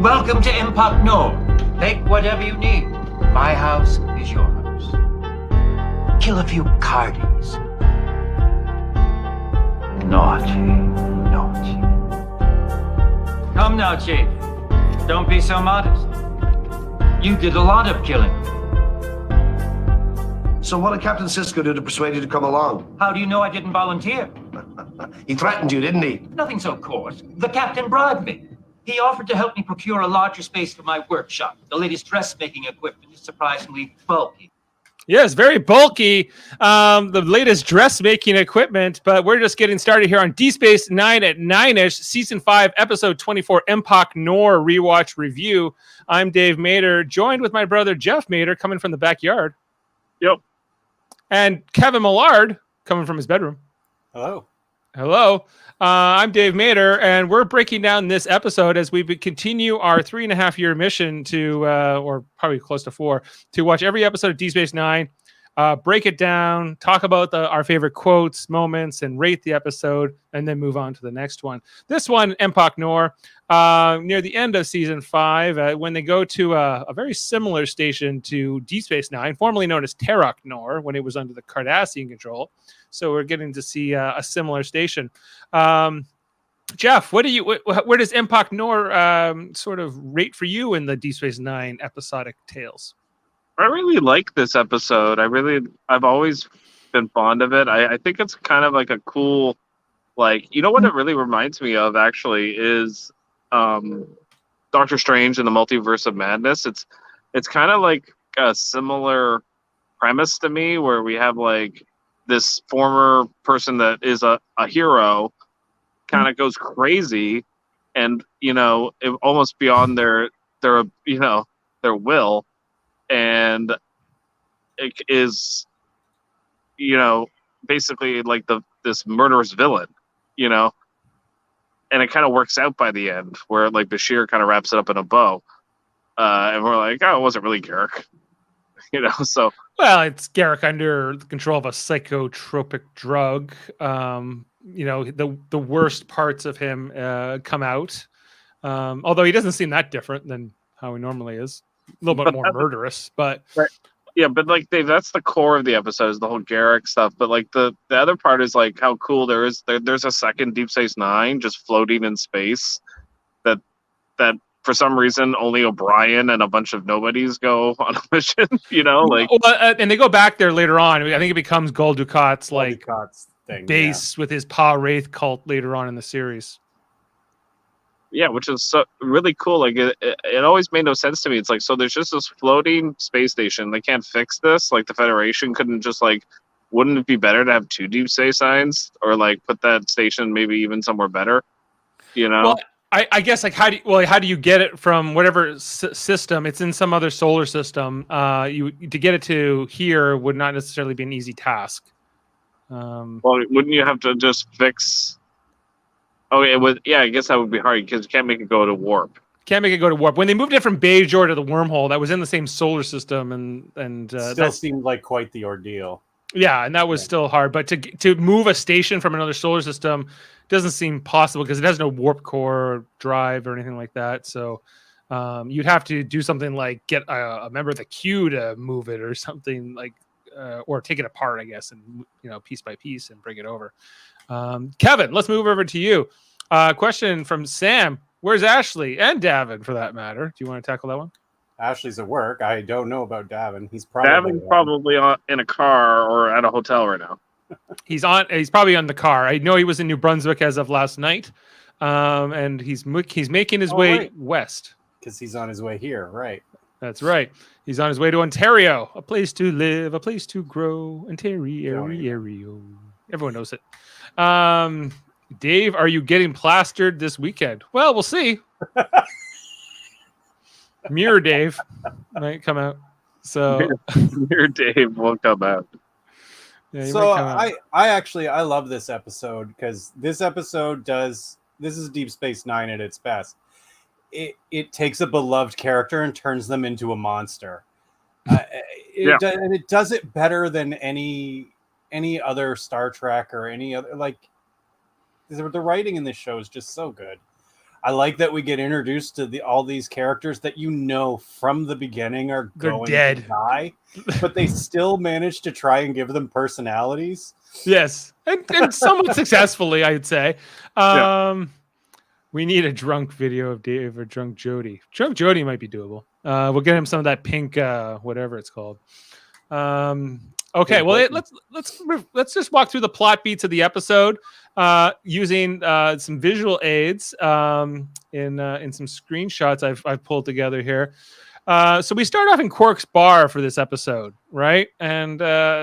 Welcome to Empok Nor. Take whatever you need. My house is your house. Kill a few cardies. Naughty, naughty. Come now, Chief. Don't be so modest. You did a lot of killing. So what did Captain Sisko do to persuade you to come along? How do you know I didn't volunteer? He threatened you, didn't he? Nothing so coarse. The captain bribed me. He offered to help me procure a larger space for my workshop. The latest dressmaking equipment is surprisingly bulky. Yes, very bulky. The latest dressmaking equipment, but we're just getting started here on D Space 9 at 9ish, Season 5, Episode 24, Empok Nor Rewatch Review. I'm Dave Mader, joined with my brother Jeff Mader, coming from the backyard. Yep. And Kevin Millard, coming from his bedroom. Hello. Hello. I'm Dave Mader, and we're breaking down this episode as we continue our 3.5-year mission to, or probably close to 4, to watch every episode of D Space 9, break it down, talk about our favorite quotes, moments, and rate the episode, and then move on to the next one. This one, Empok Nor, near the end of Season 5, when they go to a very similar station to D Space 9, formerly known as Terok Nor, when it was under the Cardassian control. So we're getting to see a similar station. Jeff, where does Empok Nor sort of rate for you in the D Space 9 episodic tales? I really like this episode. I've always been fond of it. I think it's kind of like a cool, like, you know what it really reminds me of actually is Doctor Strange and the Multiverse of Madness. It's kind of like a similar premise to me, where we have like this former person that is a hero kind of goes crazy and, almost beyond their will. And it is, basically like this murderous villain, and it kind of works out by the end, where like Bashir kind of wraps it up in a bow. And we're like, oh, it wasn't really Garrick, so. Well, it's Garrick under the control of a psychotropic drug. The worst parts of him come out. Although he doesn't seem that different than how he normally is. A little bit more murderous, but right. Yeah, but like Dave, that's the core of the episode, is the whole Garrick stuff. But like the other part is like how cool there's a second Deep Space Nine just floating in space that for some reason only O'Brien and a bunch of nobodies go on a mission, and they go back there later on. I think it becomes Gul Dukat's thing, base with his Pa Wraith cult later on in the series. Yeah, which is so really cool. Like it always made no sense to me. It's like, so there's just this floating space station. They can't fix this. Like the Federation couldn't just like, wouldn't it be better to have 2 deep space signs, or like put that station maybe even somewhere better? Well, I guess like how do you get it from whatever system? It's in some other solar system. To get it to here would not necessarily be an easy task. Well, wouldn't you have to just fix? Oh, it would. Yeah, I guess that would be hard because you can't make it go to warp. Can't make it go to warp. When they moved it from Bajor to the wormhole, that was in the same solar system, and that seemed like quite the ordeal. Yeah, and that was still hard. But to move a station from another solar system doesn't seem possible because it has no warp core drive or anything like that. So you'd have to do something like get a member of the Q to move it or something like, or take it apart, I guess, and piece by piece and bring it over. Kevin, let's move over to you. Question from Sam. Where's Ashley and Davin, for that matter? Do you want to tackle that one? Ashley's at work. I don't know about Davin. He's probably in a car or at a hotel right now. He's probably on the car. I know he was in New Brunswick as of last night, and he's making his way west because he's on his way here. Right. That's right. He's on his way to Ontario, a place to live, a place to grow. Ontario. Everyone knows it. Dave, are you getting plastered this weekend? Well, we'll see. Mirror Dave might come out. So Mirror Dave will come out. Yeah, so I love this episode because this is Deep Space Nine at its best. It takes a beloved character and turns them into a monster. And it does it better than any other Star Trek or any other, like, the writing in this show is just so good. I like that we get introduced to all these characters that from the beginning are They're going dead. to die, but they still manage to try and give them personalities. Yes, and somewhat successfully, I'd say. We need a drunk video of Dave or drunk Jody. Drunk Jody might be doable. We'll get him some of that pink, whatever it's called. Okay, well, let's just walk through the plot beats of the episode using some visual aids in some screenshots I've pulled together here. So we start off in Quark's bar for this episode, right? And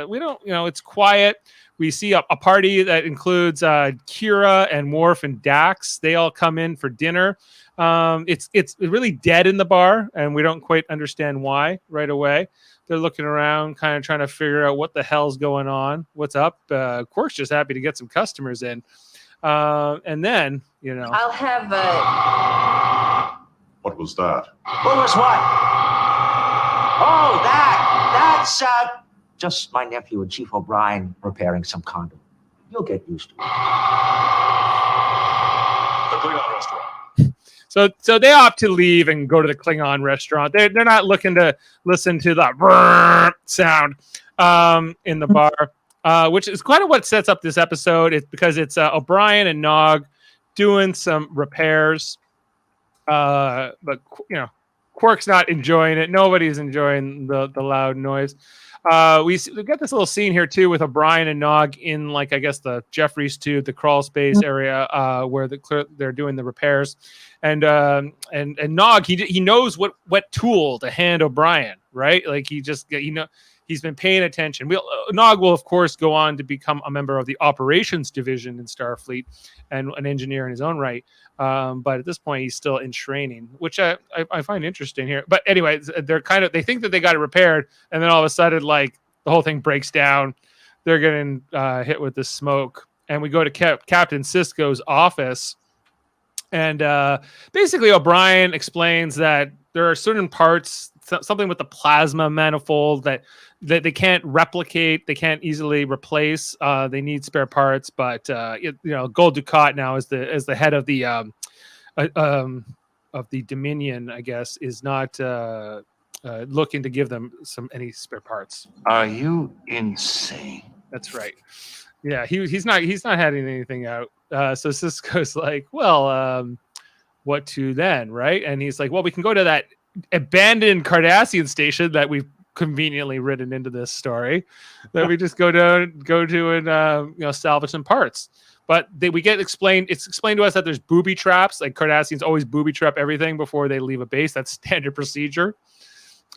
we don't, it's quiet. We see a party that includes Kira and Worf and Dax. They all come in for dinner. It's really dead in the bar, and we don't quite understand why right away. They're looking around, kind of trying to figure out what the hell's going on. What's up? Quark's just happy to get some customers in. And then, I'll have What was that? What was what? Oh, that's just my nephew and Chief O'Brien repairing some condo. You'll get used to it. The Klingon restaurant. So they opt to leave and go to the Klingon restaurant. They're not looking to listen to the sound in the bar, which is kind of what sets up this episode. It's because it's O'Brien and Nog doing some repairs. But Quark's not enjoying it. Nobody's enjoying the loud noise. We get this little scene here too with O'Brien and Nog in the Jeffries tube, the crawl space area where they're doing the repairs, and Nog he knows what tool to hand O'Brien, right? Like he's been paying attention. Nog will of course go on to become a member of the operations division in Starfleet and an engineer in his own right. But at this point, he's still in training, which I find interesting here. But anyway, they think that they got it repaired, and then all of a sudden, the whole thing breaks down. They're getting hit with the smoke, and we go to Captain Sisko's office, and basically O'Brien explains that there are certain parts, something with the plasma manifold that they can't replicate, they can't easily replace. They need spare parts, but Gul Dukat now is the head of the Dominion, I guess, is not looking to give them any spare parts. Are you insane? That's right. Yeah, he's not handing anything out. So Sisko's like, well, what to then, right? And he's like, well, we can go to that abandoned Cardassian station that we've conveniently written into this story, that we just go to and salvage some parts. But it's explained to us that there's booby traps. Like Cardassians always booby trap everything before they leave a base. That's standard procedure.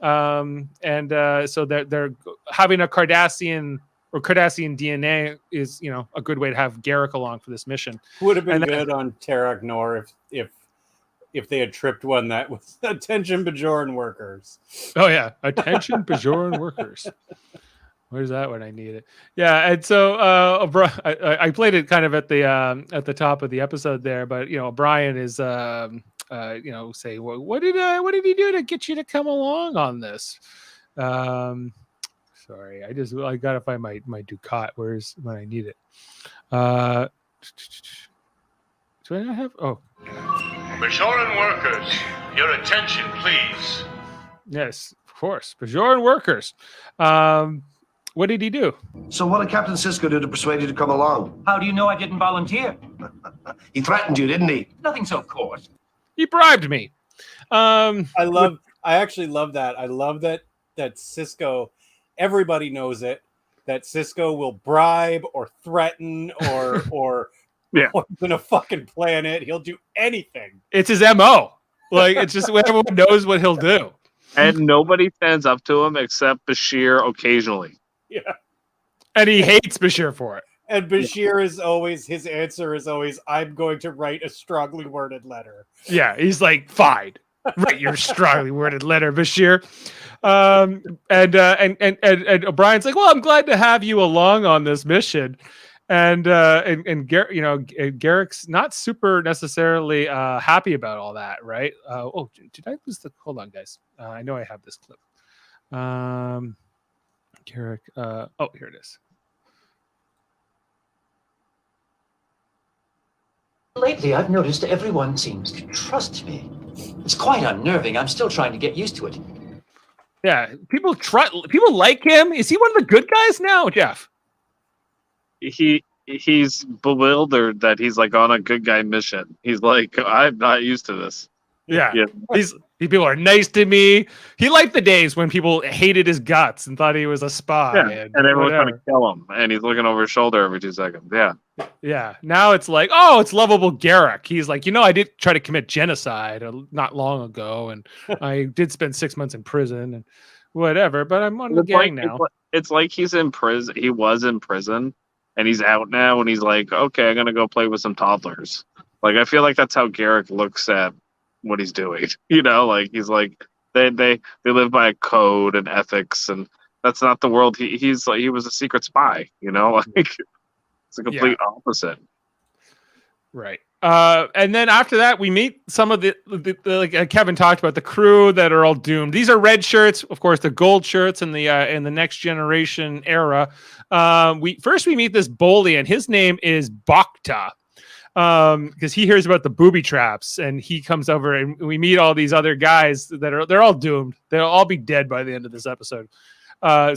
So they're having a Cardassian DNA is a good way to have Garrick along for this mission. Would have been good on Terok Nor if they had tripped one that was attention Bajoran workers. Oh yeah, attention Bajoran workers. Where's that when I need it? Yeah, and so I played it kind of at the top of the episode there, but O'Brien is say, well, what did he do to get you to come along on this? Sorry, I gotta find my Ducat. Where's when I need it? Do I not have? Oh. Bajoran workers, your attention, please. Yes, of course. Bajoran workers. What did he do? So what did Captain Sisko do to persuade you to come along? How do you know I didn't volunteer? He threatened you, didn't he? Nothing so coarse. He bribed me. I actually love that. I love that Sisko, everybody knows it, that Sisko will bribe or threaten or Yeah. Poison a fucking planet. He'll do anything. It's his MO. It's just everyone knows what he'll do. And nobody stands up to him except Bashir occasionally. Yeah. And he hates Bashir for it. And Bashir his answer is always, I'm going to write a strongly worded letter. Yeah, he's like, fine. Write your strongly worded letter, Bashir. And O'Brien's like, well, I'm glad to have you along on this mission. And Garrick's not super necessarily happy about all that, right? Did I lose the? Hold on, guys. I know I have this clip. Garrick. Here it is. Lately, I've noticed everyone seems to trust me. It's quite unnerving. I'm still trying to get used to it. Yeah, people like him. Is he one of the good guys now, Jeff? He's bewildered that he's like on a good guy mission. He's like, I'm not used to this. Yeah. Yeah. These people are nice to me. He liked the days when people hated his guts and thought he was a spy. Yeah, and everyone's trying to kill him, and he's looking over his shoulder every 2 seconds. Yeah. Yeah. Now it's like, oh, it's lovable Garrick. He's like, I did try to commit genocide not long ago, and I did spend 6 months in prison and whatever, but I'm on the gang now. It's like he's in prison. He was in prison, and he's out now, and he's like, okay, I'm gonna go play with some toddlers. Like, I feel like that's how Garrick looks at what he's doing. Like he's like they live by a code and ethics, and that's not the world. He's like, he was a secret spy. Like it's a complete opposite. Right. And then after that, we meet some of the like Kevin talked about, the crew that are all doomed. These are red shirts, of course, the gold shirts in the Next Generation era. We meet this Bolian. His name is Bacta. Because he hears about the booby traps, and he comes over, and we meet all these other guys they're all doomed. They'll all be dead by the end of this episode.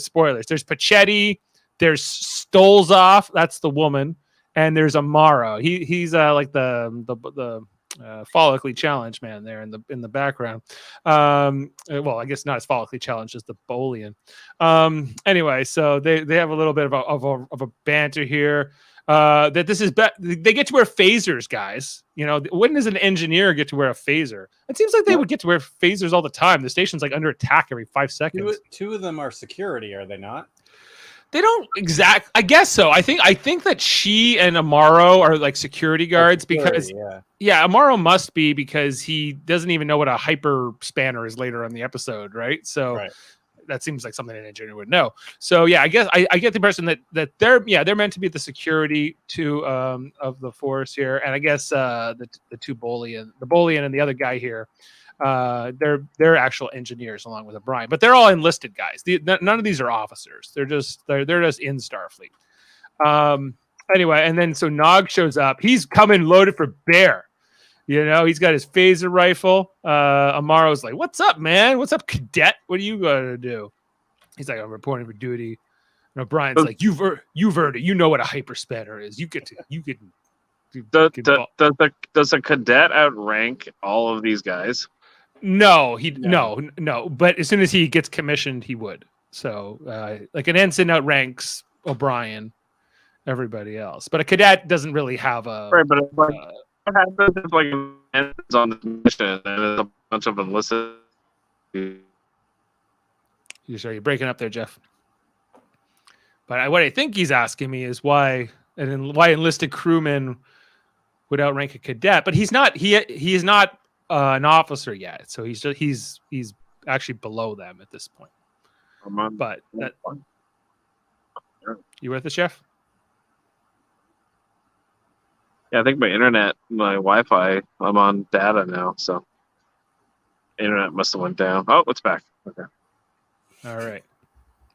Spoilers. There's Pachetti, there's Stolzoff, that's the woman, and there's Amaro. He's like the follically challenged man there in the background. Well, I guess not as follically challenged as the Bolian. Anyway, so they have a little bit of a banter here. That this is they get to wear phasers, guys. When does an engineer get to wear a phaser? It seems like they would get to wear phasers all the time. The station's like under attack every 5 seconds. Two of them are security, are they not? They don't I guess so. I think that she and Amaro are like security guards because Amaro must be, because he doesn't even know what a hyper spanner is later in the episode, right? So that seems like something an engineer would know. So I guess I get the impression that they're meant to be the security of the force here, and I guess the two the Bolian and the other guy here, they're actual engineers along with O'Brien, but they're all enlisted guys. None of these are officers. They're just in Starfleet. Anyway, and then so Nog shows up. He's coming loaded for bear. He's got his phaser rifle. Amaro's like, "What's up, man? What's up, cadet? What are you gonna do?" He's like, "I'm reporting for duty." And O'Brien's like, "You've heard it. You know what a hyperspanner is. You can." Does a cadet outrank all of these guys? No. But as soon as he gets commissioned, he would. So, like an ensign outranks O'Brien, everybody else. But a cadet doesn't really have a right. But it's like, what happens if like an ensign's on this mission and there's a bunch of enlisted? You're breaking up there, Jeff. But what I think he's asking me is why enlisted crewmen would outrank a cadet, but he's not. He is not an officer yet, so he's actually below them at this point. But you with us, Jeff? Yeah, I think my Wi-Fi, I'm on data now, so internet must have went down. Oh, it's back. Okay. All right.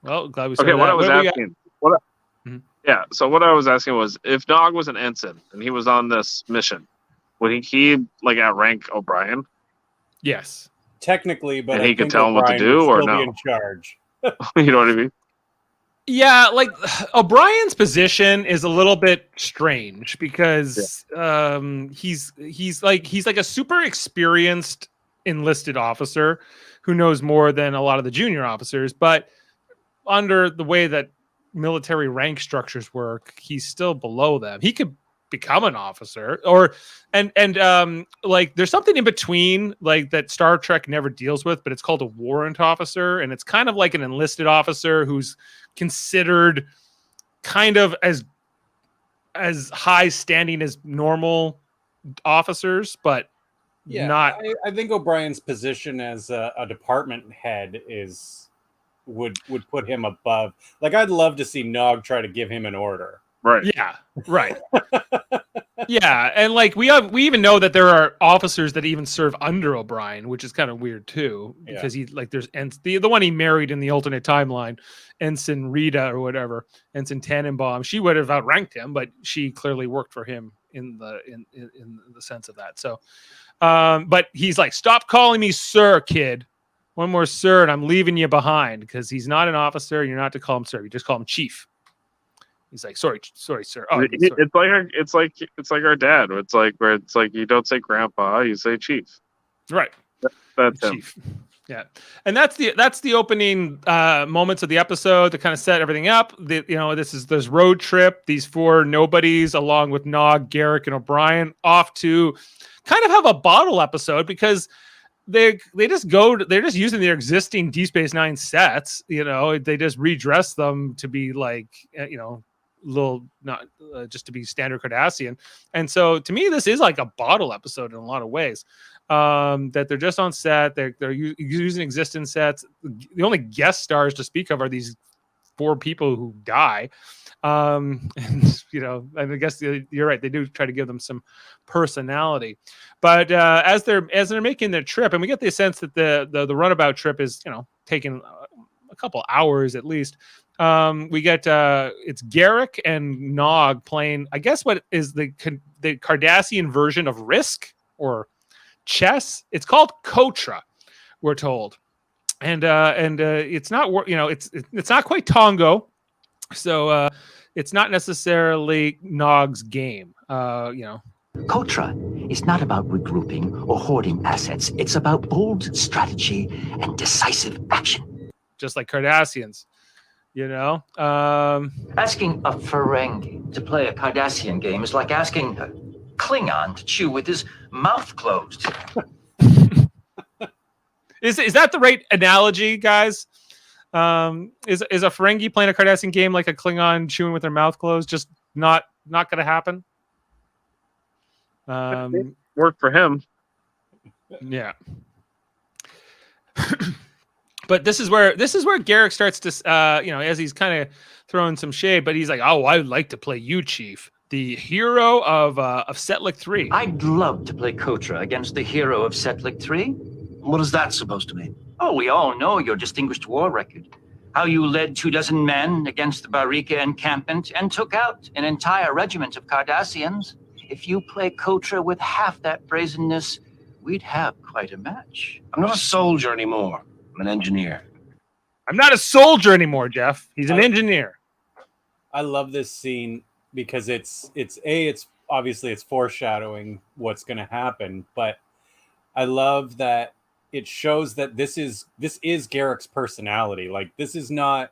Well, glad we. Okay, what I was asking. Yeah, so what I was asking was, if Nog was an ensign and he was on this mission, would he like outrank O'Brien? Yes, technically, but and he could tell him what to do, or no? Be in charge. You know what I mean? Yeah, like O'Brien's position is a little bit strange because he's like a super experienced enlisted officer who knows more than a lot of the junior officers, but under the way that military rank structures work, he's still below them. He could become an officer, and like there's something in between, like that Star Trek never deals with, but it's called a warrant officer, and it's kind of like an enlisted officer who's considered kind of as high standing as normal officers, but not. I think O'Brien's position as a department head would put him above. Like, I'd love to see Nog try to give him an order. Right. Yeah. Right. Yeah, and like we even know that there are officers that even serve under O'Brien, which is kind of weird too, because there's the one he married in the alternate timeline, Ensign Rita or whatever, Ensign Tannenbaum. She would have outranked him, but she clearly worked for him in the sense of that. So, but he's like, stop calling me sir, kid. One more sir, and I'm leaving you behind, because he's not an officer. You're not to call him sir. You just call him chief. He's like, sorry, sir. Oh, sorry. It's like our dad. It's like where it's like you don't say grandpa, you say chief. Right. That's him. Chief. Yeah, and that's the opening moments of the episode to kind of set everything up. This road trip. These four nobodies, along with Nog, Garrick, and O'Brien, off to kind of have a bottle episode, because they're just using their existing Deep Space Nine sets. They just redress them to be like little, not just to be standard Cardassian. And so to me, this is like a bottle episode in a lot of ways. That they're just on set, they're using existing sets. The only guest stars to speak of are these four people who die. And I guess you're right, they do try to give them some personality. But as they're making their trip, and we get the sense that the runabout trip is taking a couple hours at least. We get it's Garrick and Nog playing, I guess, what is the Cardassian version of Risk or chess. It's called Kotra, we're told, and it's not it's not quite Tongo, so it's not necessarily Nog's game. Kotra is not about regrouping or hoarding assets. It's about bold strategy and decisive action. Just like Cardassians, Asking a Ferengi to play a Cardassian game is like asking a Klingon to chew with his mouth closed. Is that the right analogy, guys? Is a Ferengi playing a Cardassian game like a Klingon chewing with their mouth closed? Just not going to happen. Work for him. Yeah. But this is where Garrick starts to, as he's kind of throwing some shade, but he's like, "Oh, I would like to play you, Chief, the hero of Setlik 3. I'd love to play Kotra against the hero of Setlik 3. What is that supposed to mean? Oh, we all know your distinguished war record. How you led 24 men against the Barika encampment and took out an entire regiment of Cardassians. If you play Kotra with half that brazenness, we'd have quite a match. I'm not a soldier anymore. I'm an engineer. I'm not a soldier anymore, Jeff. He's an engineer." I love this scene because it's obviously it's foreshadowing what's going to happen, but I love that it shows that this is Garrick's personality. Like, he's not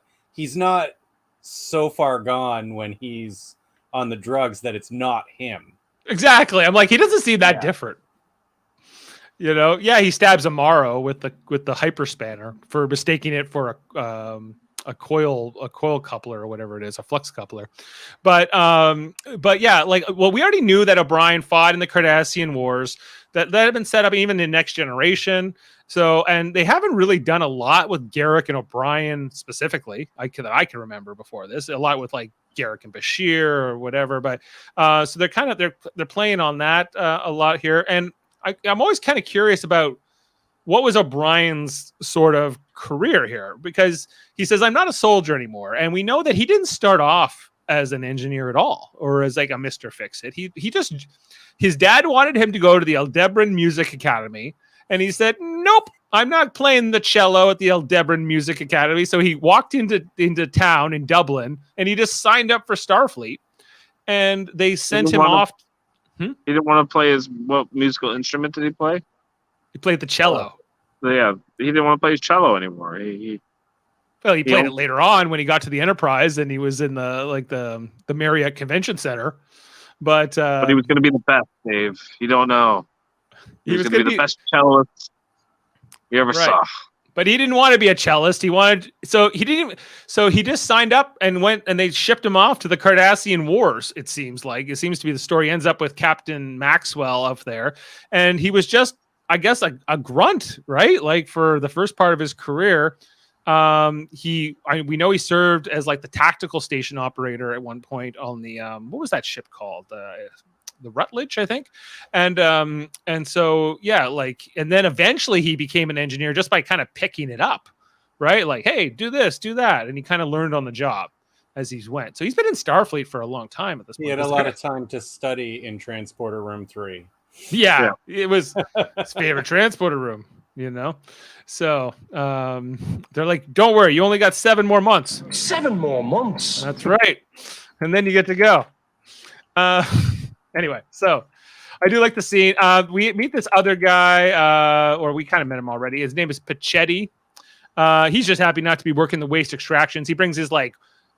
so far gone when he's on the drugs that it's not him. Exactly. I'm like, he doesn't seem that different. He stabs Amaro with the hyperspanner for mistaking it for a coil coupler or whatever it is, a flux coupler. But yeah, we already knew that O'Brien fought in the Cardassian Wars. That had been set up even in Next Generation. So, and they haven't really done a lot with Garrick and O'Brien specifically. I can remember before this, a lot with like Garrick and Bashir or whatever. But so they're playing on that a lot here. And I'm always kind of curious about what was O'Brien's sort of career here, because he says, "I'm not a soldier anymore." And we know that he didn't start off as an engineer at all, or as like a Mr. Fix-It. His dad wanted him to go to the Aldebaran Music Academy, and he said, "Nope, I'm not playing the cello at the Aldebaran Music Academy." So he walked into town in Dublin, and he just signed up for Starfleet, and they sent him off. He didn't want to play what musical instrument did he play? He played the cello. Yeah, he didn't want to play his cello anymore. He played it later on when he got to the Enterprise, and he was in the Marriott Convention Center. But he was going to be the best, Dave. You don't know. He was going to be the best cellist you ever saw. But he didn't want to be a cellist. So he just signed up and went, and they shipped him off to the Cardassian Wars. It seems to be the story. Ends up with Captain Maxwell up there, and he was just, I guess, a grunt, right? Like for the first part of his career. We know he served as like the tactical station operator at one point on the what was that ship called? The Rutledge, I think. And so, yeah, and then eventually he became an engineer just by kind of picking it up, right? Like, hey, do this, do that. And he kind of learned on the job. as he's went. So he's been in Starfleet for a long time at this point. He had a lot of time to study in Transporter Room 3. Yeah, it was his favorite transporter room, So they're like, don't worry, you only got 7 more months. 7 more months. That's right. And then you get to go. Anyway, so I do like the scene. We meet this other guy, or we kind of met him already. His name is Pachetti. He's just happy not to be working the waste extractions. He brings his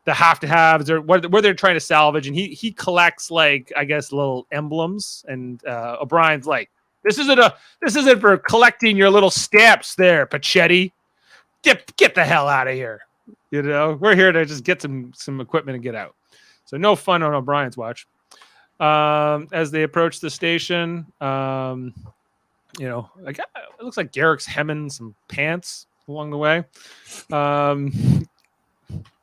the have-to-haves or where they're trying to salvage, and he collects I guess little emblems. And O'Brien's like, this isn't for collecting your little stamps there, Pachetti. Get the hell out of here. We're here to just get some equipment and get out. So no fun on O'Brien's watch. As they approach the station, it looks like Garrick's hemming some pants along the way.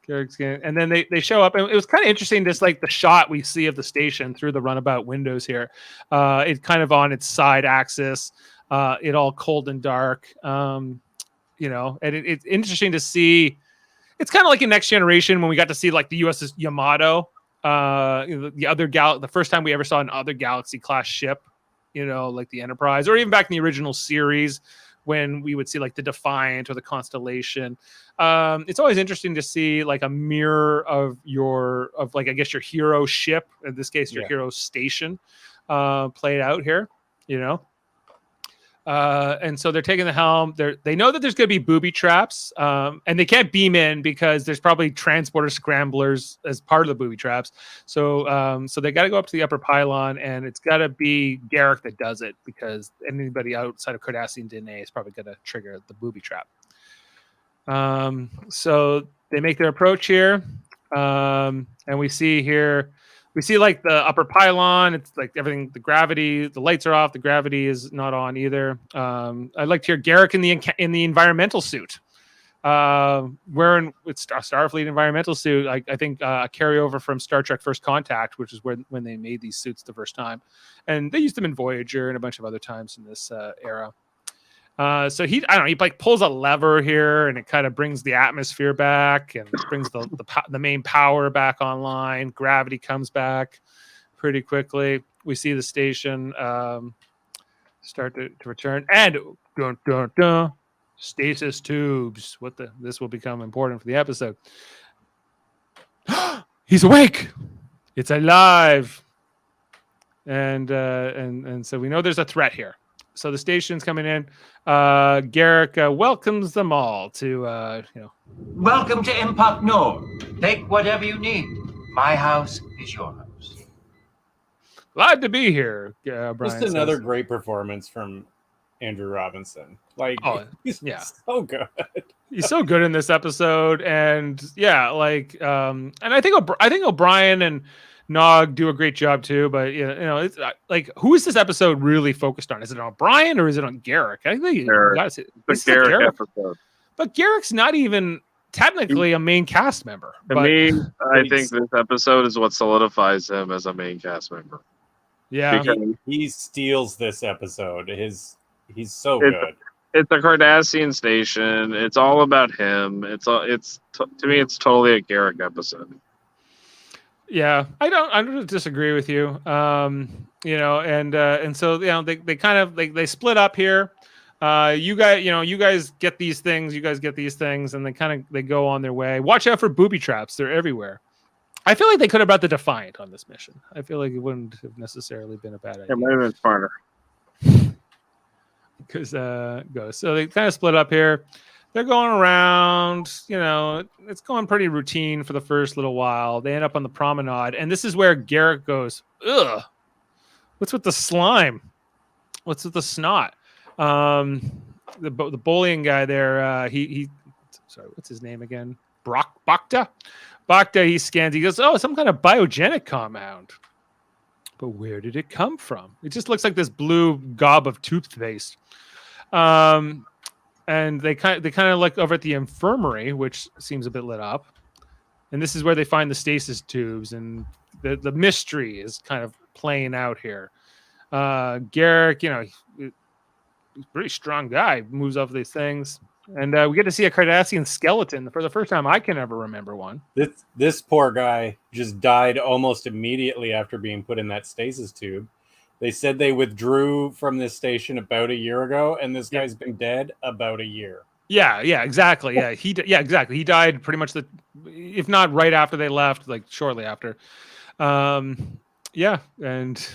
Garrick's getting, and then they show up, and it was kind of interesting, just the shot we see of the station through the runabout windows here. It's kind of on its side axis, it all cold and dark. And it's interesting to see. It's kind of like in Next Generation when we got to see the USS Yamato, the first time we ever saw an other Galaxy class ship, like the Enterprise, or even back in the original series when we would see the Defiant or the Constellation. It's always interesting to see a mirror of I guess your hero ship, in this case your hero station, played out here, and so they're taking the helm. They know that there's going to be booby traps, and they can't beam in because there's probably transporter scramblers as part of the booby traps. So they got to go up to the upper pylon, and it's got to be Garrick that does it, because anybody outside of Cardassian DNA is probably going to trigger the booby trap. So they make their approach here, and we see here. We see the upper pylon. It's everything. The gravity, the lights are off. The gravity is not on either. I liked here Garrick in the environmental suit, wearing with Starfleet environmental suit. I think a carryover from Star Trek First Contact, which is when they made these suits the first time, and they used them in Voyager and a bunch of other times in this era. So he pulls a lever here, and it kind of brings the atmosphere back, and brings the main power back online. Gravity comes back pretty quickly. We see the station start to return, and dun, dun, dun, stasis tubes. This will become important for the episode. He's awake. It's alive, and so we know there's a threat here. So the station's coming in. Garrick welcomes them all to, Welcome to Empok Nor. Take whatever you need. My house is your house. Glad to be here, Brian. Just another great performance from Andrew Robinson. He's so good. He's so good in this episode, and and I think O'Brien and Nog do a great job too, but it's who is this episode really focused on? Is it on Brian or is it on Garrick? I think it's the Garrick episode. But Garrick's not even technically a main cast member. I think this episode is what solidifies him as a main cast member. Yeah, he steals this episode. He's so good. It's a Cardassian station. It's all about him. To me, it's totally a Garrick episode. Yeah, I don't disagree with you. And so they kind of they split up here. You guys get these things, and they go on their way. Watch out for booby traps; they're everywhere. I feel like they could have brought the Defiant on this mission. I feel like it wouldn't have necessarily been a bad idea. It might have been smarter. So they kind of split up here. They're going around, it's going pretty routine for the first little while. They end up on the promenade, and this is where Garrick goes, ugh, what's with the slime? What's with the snot? The bullying guy there, sorry, what's his name again? Bacta? Bacta, he scans, he goes, oh, some kind of biogenic compound. But where did it come from? It just looks like this blue gob of toothpaste. And they kind of look over at the infirmary, which seems a bit lit up. And this is where they find the stasis tubes, and the mystery is kind of playing out here. Garrick, he's a pretty strong guy, moves off these things. And we get to see a Cardassian skeleton for the first time I can ever remember one. This poor guy just died almost immediately after being put in that stasis tube. They said they withdrew from this station about a year ago, and this guy's been dead about a year. Yeah, exactly. Yeah, exactly. He died pretty much if not right after they left, like shortly after. Yeah, and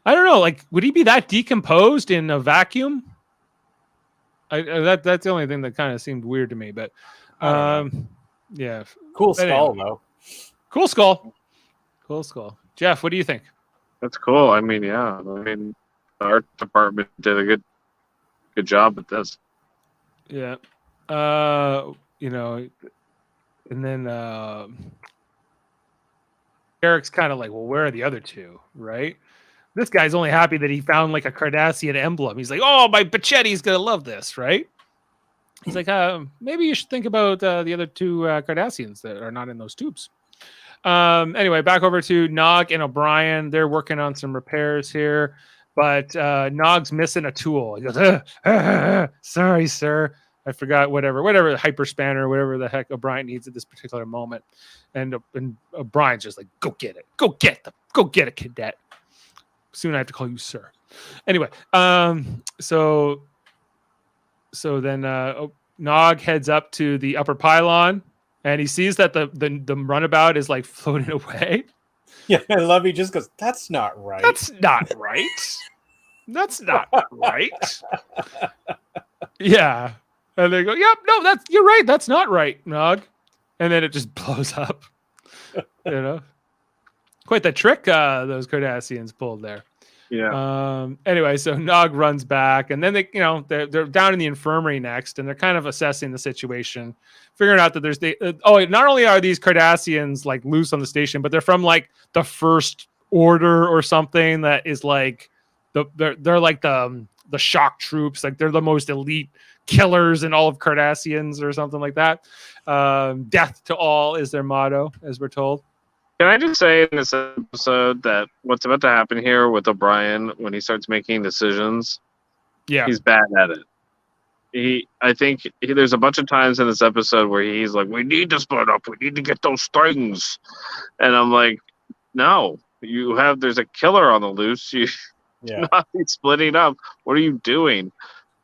I don't know, like, would he be that decomposed in a vacuum? That's the only thing that kind of seemed weird to me, but yeah. Cool But skull, anyway. though. Cool skull. Jeff, what do you think? That's cool. I mean, yeah. I mean, the art department did a good job with this. Yeah. You know, and then Eric's kind of like, well, where are the other two, right? This guy's only happy that he found like a Cardassian emblem. He's like, oh, my Bachetti's gonna love this, right? He's like, maybe you should think about the other two Cardassians that are not in those tubes. Anyway, back over to Nog and O'Brien. They're working on some repairs here, but Nog's missing a tool. He goes, sorry, sir. I forgot whatever hyper spanner, whatever the heck O'Brien needs at this particular moment. And O'Brien's just like, go get it, cadet. Soon I have to call you sir. Anyway, so then Nog heads up to the upper pylon, and he sees that the runabout is like floating away. Yeah, I love he just goes, that's not right. That's not right. That's not right. Yeah. And they go, yep, no, you're right. That's not right, Nog. And then it just blows up. You know? Quite the trick those Cardassians pulled there. Yeah. Anyway, so Nog runs back, and then they're down in the infirmary next, and they're kind of assessing the situation, figuring out that there's not only are these Cardassians like loose on the station, but they're from like the First Order or something that is like they're like the shock troops, like they're the most elite killers in all of Cardassians or something like that. Death to all is their motto, as we're told. Can I just say in this episode that what's about to happen here with O'Brien when he starts making decisions, he's bad at it. I think there's a bunch of times in this episode where he's like, we need to split up. We need to get those strings. And I'm like, no, there's a killer on the loose. You're not splitting up. What are you doing?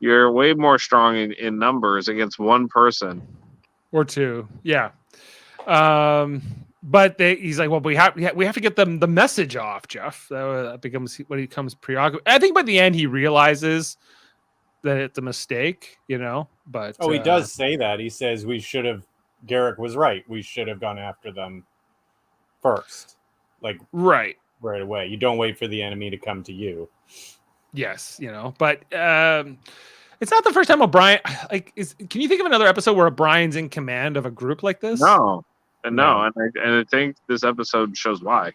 You're way more strong in numbers against one person. Or two. Yeah. But he's like, well, we have to get them the message off, Jeff. That becomes what he becomes preoccupied. I think by the end he realizes that it's a mistake, you know. But he does say that. He says Garrick was right. We should have gone after them first, like right away. You don't wait for the enemy to come to you. Yes, you know, but it's not the first time O'Brien. Like, can you think of another episode where O'Brien's in command of a group like this? No. And I think this episode shows why.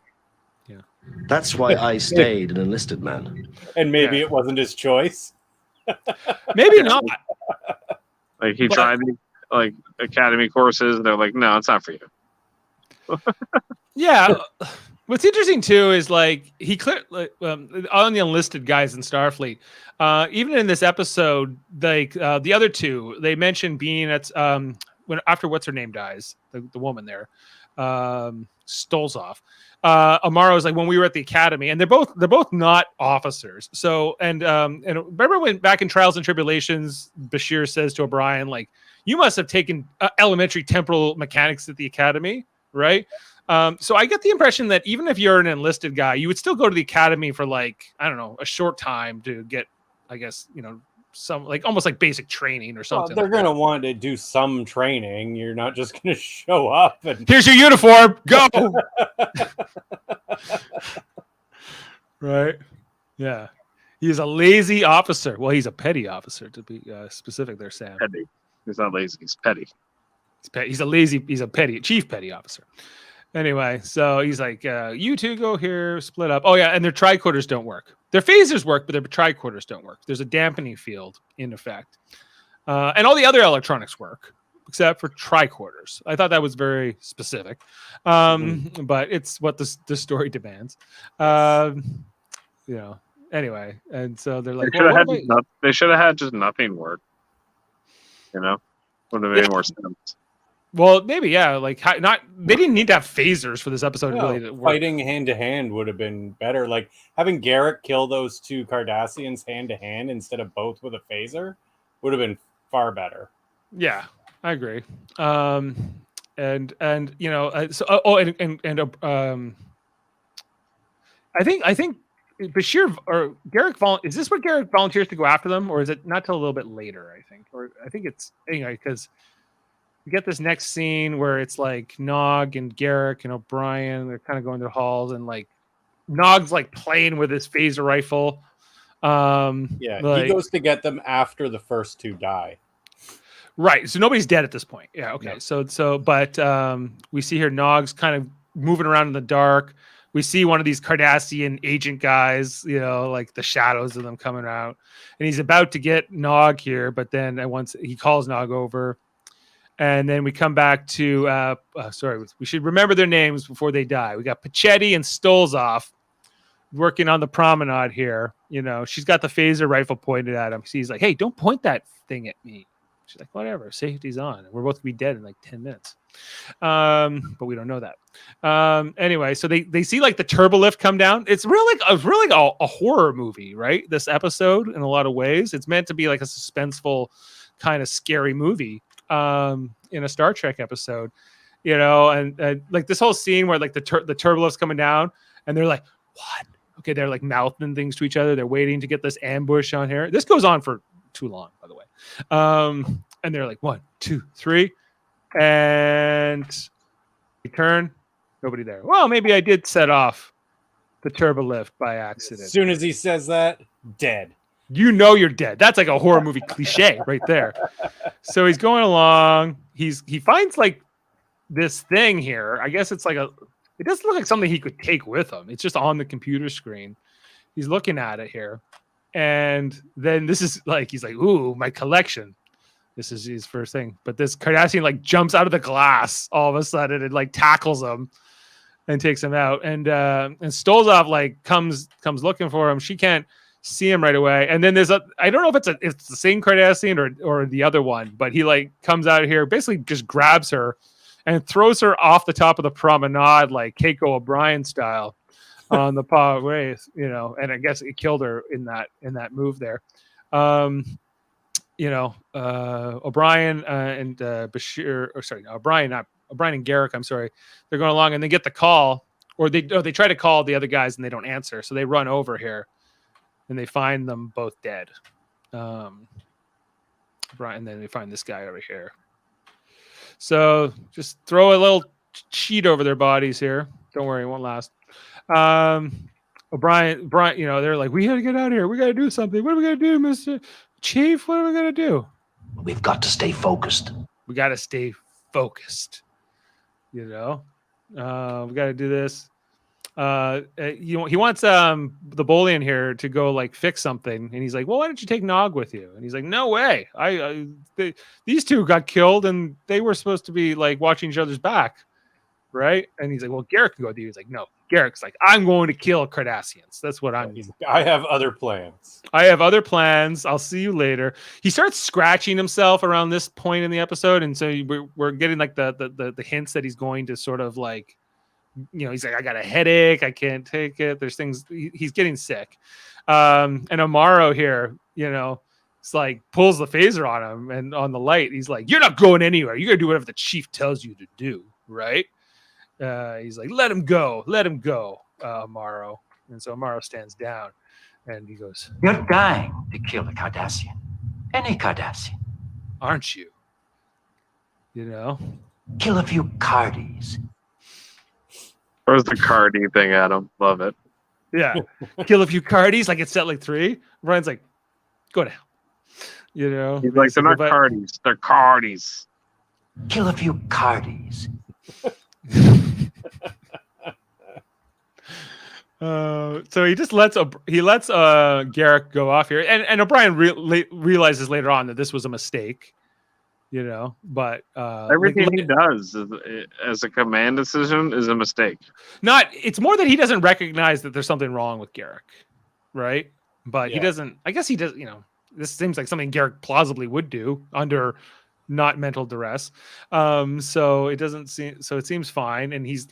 Yeah, that's why I stayed an enlisted man. And maybe it wasn't his choice. Maybe not. Like he tried like academy courses, and they're like, "No, it's not for you." Yeah. What's interesting too is like he on the enlisted guys in Starfleet. Even in this episode, like the other two, they mentioned being at after what's her name dies, the woman there, Stolzoff. Amaro is like, when we were at the academy, and they're both not officers. So and remember when back in Trials and Tribulations, Bashir says to O'Brien, like, you must have taken elementary temporal mechanics at the academy, right? So I get the impression that even if you're an enlisted guy, you would still go to the academy for like, I don't know, a short time to get, I guess, you know, some like almost like basic training or something. Well, they're going to want to do some training. You're not just going to show up and here's your uniform, go. Right? Yeah. He's a lazy officer. Well, he's a petty officer to be specific there, Sam. Petty. He's not lazy. He's petty. He's a chief petty officer. Anyway, so he's like, you two go here, split up. Oh, yeah, and their tricorders don't work. Their phasers work, but their tricorders don't work. There's a dampening field in effect. And all the other electronics work, except for tricorders. I thought that was very specific. But it's what the story demands. You know, anyway, and so they're like, they should have had just nothing work. You know, would have made more sense. Well, maybe yeah. Like they didn't need to have phasers for this episode. No, Really, to work. fighting hand to hand would have been better. Like having Garrick kill those two Cardassians hand to hand instead of both with a phaser would have been far better. Yeah, I agree. And you know, I think Bashir or Garrick is this what Garrick volunteers to go after them, or is it not till a little bit later? I think it's anyway because we get this next scene where it's like Nog and Garrick and O'Brien. They're kind of going through halls, and like Nog's like playing with his phaser rifle. He goes to get them after the first two die. Right. So nobody's dead at this point. Yeah. Okay. No. But we see here Nog's kind of moving around in the dark. We see one of these Cardassian agent guys, you know, like the shadows of them coming out, and he's about to get Nog here, but then once he calls Nog over. And then we come back to, we should remember their names before they die. We got Pachetti and Stolzoff working on the promenade here. You know, she's got the phaser rifle pointed at him. He's like, hey, don't point that thing at me. She's like, whatever, safety's on. We're both going to be dead in like 10 minutes. But we don't know that. Anyway, so they see like the turbolift come down. It's really a horror movie, right? This episode in a lot of ways. It's meant to be like a suspenseful kind of scary movie. In a Star Trek episode, you know, and like this whole scene where like the turbolift's coming down and they're like, what? Okay, they're like mouthing things to each other. They're waiting to get this ambush on here. This goes on for too long, by the way. And they're like 1, 2, 3, and we turn, nobody there. Well, maybe I did set off the turbolift by accident. As soon as he says that, dead. You know you're dead. That's like a horror movie cliche right there. So he's going along. He finds like this thing here. I guess it's like it doesn't look like something he could take with him. It's just on the computer screen. He's looking at it here. And then this is like, he's like, ooh, my collection. This is his first thing. But this Cardassian like jumps out of the glass all of a sudden and like tackles him and takes him out. And Stolzoff like comes looking for him. She can't see him right away, and then I don't know if it's the same Cardassian or the other one, but he like comes out here, basically just grabs her and throws her off the top of the promenade like Keiko O'Brien style on the pathway, you know, and I guess it killed her in that move there. You know, O'Brien and Bashir, or sorry, O'Brien and Garrick, I'm sorry, they're going along and they get the call, or they try to call the other guys and they don't answer, so they run over here. And they find them both dead. And then they find this guy over here. So just throw a little sheet over their bodies here. Don't worry, it won't last. Brian, you know, they're like, we got to get out of here. We got to do something. What are we going to do, Mr. Chief? What are we going to do? We've got to stay focused. We got to stay focused. You know, we got to do this. He wants the Bolian here to go like fix something, and he's like, well, why don't you take Nog with you? And he's like, no way. These two got killed and they were supposed to be like watching each other's back, right? And he's like, well, Garrick can go with you. He's like, no. Garrick's like, I'm going to kill Cardassians. That's what I'm doing. I have other plans. I'll see you later. He starts scratching himself around this point in the episode, and so we're getting like the hints that he's going to sort of like, you know, he's like, I got a headache, I can't take it. There's things, he's getting sick. And Amaro here, you know, it's like pulls the phaser on him, and on the light, he's like, you're not going anywhere. You gotta do whatever the chief tells you to do, right? He's like, let him go, Amaro. And so Amaro stands down and he goes, you're dying to kill a Cardassian. Any Cardassian. Aren't you? You know? Kill a few Cardis. Throws the Cardi thing at him. Love it. Yeah. Kill a few Cardis, like it's set like 3. Brian's like, go to hell. You know? He's like, they're not Cardis, they're Cardis. Kill a few Cardis. So he just lets Garrick go off here, and O'Brien realizes later on that this was a mistake, you know. But everything he does as a command decision is a mistake. It's more that he doesn't recognize that there's something wrong with Garrick, right? But he doesn't. I guess he does. You know, this seems like something Garrick plausibly would do under not mental duress. So it doesn't seem, so it seems fine. And he's,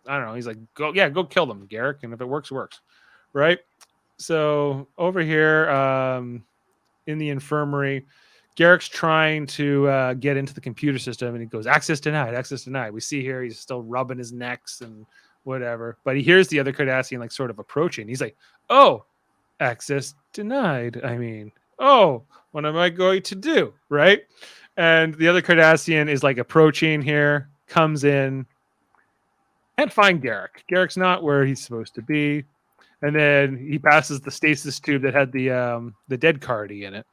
I don't know, he's like, go kill them, Garrick. And if it works, works. Right. So over here, in the infirmary, Garrick's trying to get into the computer system, and he goes, access denied, access denied. We see here he's still rubbing his necks and whatever, but he hears the other Cardassian like sort of approaching. He's like, oh, access denied. I mean, oh, what am I going to do? Right. And the other Cardassian is like approaching here, comes in, can't find Garrick. Garrick's not where he's supposed to be. And then he passes the stasis tube that had the dead Cardi in it.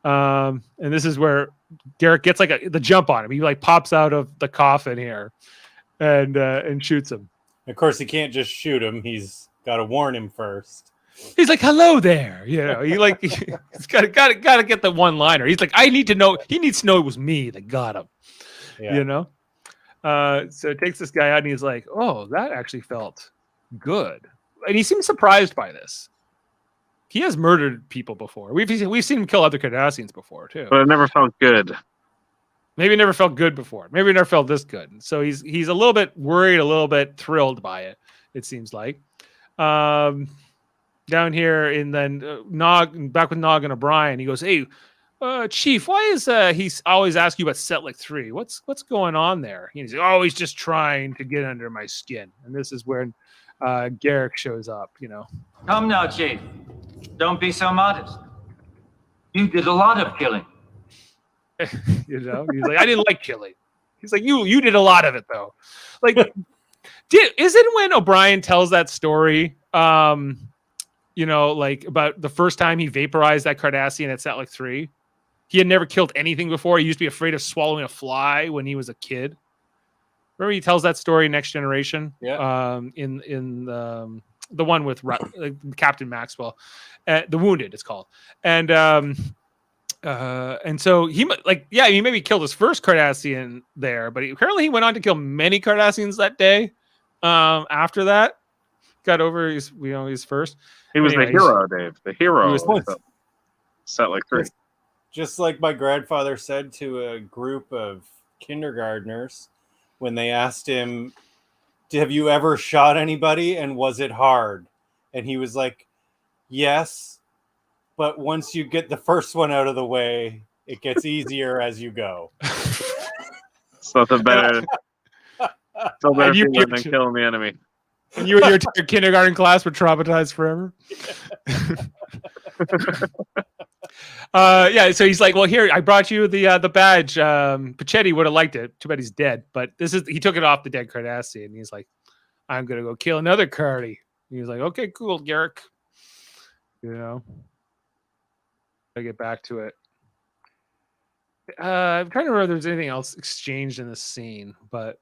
And this is where Garrick gets like the jump on him. He like pops out of the coffin here and shoots him. Of course, he can't just shoot him. He's got to warn him first. He's like, "Hello there," you know. He like he's got to get the one liner. He's like, "I need to know." He needs to know it was me that got him. Yeah. You know. So it takes this guy out, and he's like, "Oh, that actually felt good," and he seems surprised by this. He has murdered people before. We've seen him kill other Cardassians before too. But it never felt good. Maybe it never felt good before. Maybe it never felt this good. So he's a little bit worried, a little bit thrilled by it. It seems like. Down here in then Nog, back with Nog and O'Brien, he goes, "Hey, Chief, why is he's always asking you about Setlik 3? What's going on there?" He's like, "Oh, he's just trying to get under my skin." And this is when Garrick shows up. You know. Come now, Chief. Don't be so modest. You did a lot of killing. You know, he's like, "I didn't like killing." He's like, "You did a lot of it though." Like, isn't when O'Brien tells that story, you know, like about the first time he vaporized that Cardassian at Setlik 3? He had never killed anything before. He used to be afraid of swallowing a fly when he was a kid. Remember, he tells that story in Next Generation. Yeah. In the one with Captain Maxwell, The Wounded, it's called. And so he maybe killed his first Cardassian there, but apparently he went on to kill many Cardassians that day. After that, got over his first. He was the hero, Dave. The hero. He was Setlik 3. Just like my grandfather said to a group of kindergartners when they asked him, "Have you ever shot anybody and was it hard?" And he was like, "Yes, but once you get the first one out of the way, it gets easier as you go." Something better. Still better feeling than killing the enemy. And you and your entire kindergarten class were traumatized forever. So he's like, "Well, here, I brought you the badge. Pachetti would have liked it. Too bad he's dead. But he took it off the dead Cardassian. And he's like, I'm gonna go kill another Cardi." And he's like, "Okay, cool, Garrick." You know, I get back to it. I'm trying to remember if there's anything else exchanged in this scene, but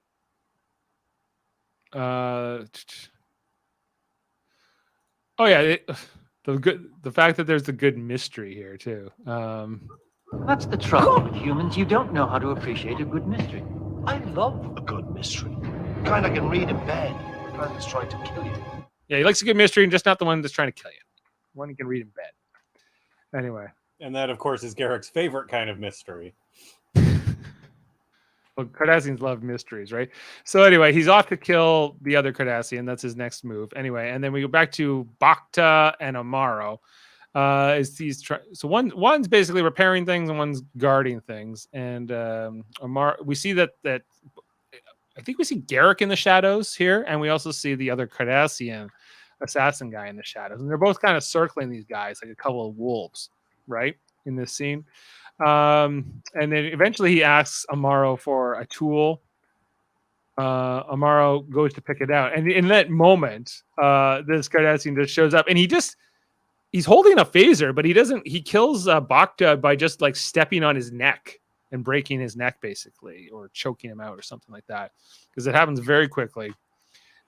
the fact that there's the good mystery here too. That's the trouble with humans. You don't know how to appreciate a good mystery. I love a good mystery. The kind I can read in bed. The kind that's trying to kill you. Yeah, he likes a good mystery, and just not the one that's trying to kill you. One you can read in bed. Anyway. And that, of course, is Garrick's favorite kind of mystery. Well, Cardassians love mysteries, right? So anyway, he's off to kill the other Cardassian. That's his next move. Anyway, and then we go back to Bacta and Amaro. So one's basically repairing things and one's guarding things. And Amaro, we see that I think we see Garrick in the shadows here, and we also see the other Cardassian assassin guy in the shadows. And they're both kind of circling these guys like a couple of wolves, right, in this scene. And then eventually he asks Amaro for a tool. Amaro goes to pick it out, and in that moment, this Cardassian just shows up, and he's holding a phaser, but he kills Bacta by just like stepping on his neck and breaking his neck, basically, or choking him out or something like that, because it happens very quickly.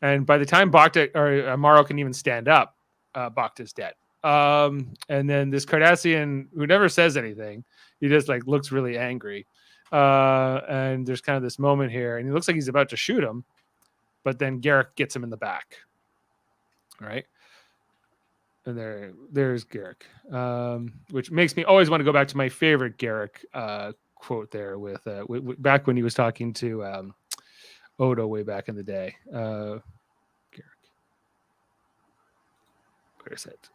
And by the time Bacta or Amaro can even stand up, Bacta's dead. And then this Cardassian, who never says anything, he just like looks really angry. And there's kind of this moment here, and he looks like he's about to shoot him, but then Garrick gets him in the back. All right. And there's Garrick, which makes me always want to go back to my favorite Garrick quote there with back when he was talking to Odo way back in the day. Garrick. Where is it?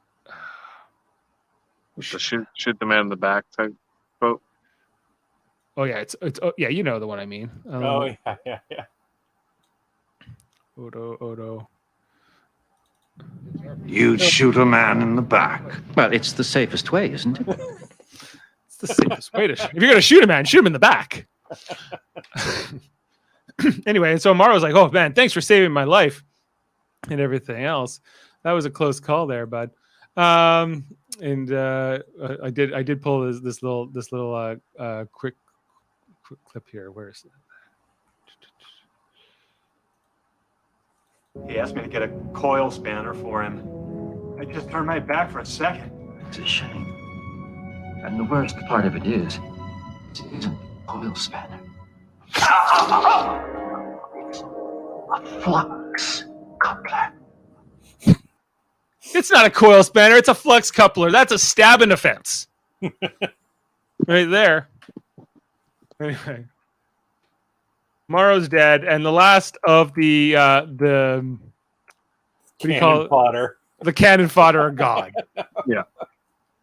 The shoot the man in the back type quote. Oh yeah, it's yeah, you know the one I mean. Yeah. Odo. You'd shoot a man in the back. Well, it's the safest way, isn't it? It's the safest way to shoot. If you're gonna shoot a man, shoot him in the back. Anyway, and so Maro's like, "Oh man, thanks for saving my life," and everything else. That was a close call there, bud. I did pull this little quick clip here. Where is it? He asked me to get a coil spanner for him. I just turned my back for a second. It's a shame. And the worst part of it is, it isn't a coil spanner. A flux coupler. It's not a coil spanner. It's a flux coupler. That's a stabbing offense. Right there. Anyway. Morrow's dead, and the last of the what do you call it? Fodder. The cannon fodder are gone. Yeah.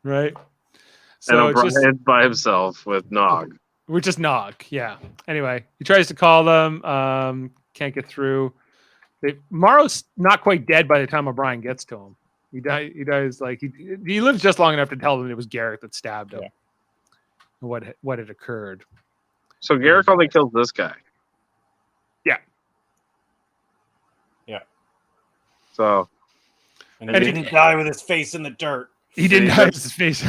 Right. And So it's O'Brien just by himself with Nog. we're just Nog. Yeah. Anyway, he tries to call them. Can't get through. Morrow's not quite dead by the time O'Brien gets to him. He dies like he lives just long enough to tell them it was Garrett that stabbed him. Yeah. What had occurred. So Garrick only kills this guy. Yeah. So. And he didn't die with his face in the dirt. He didn't die with his face.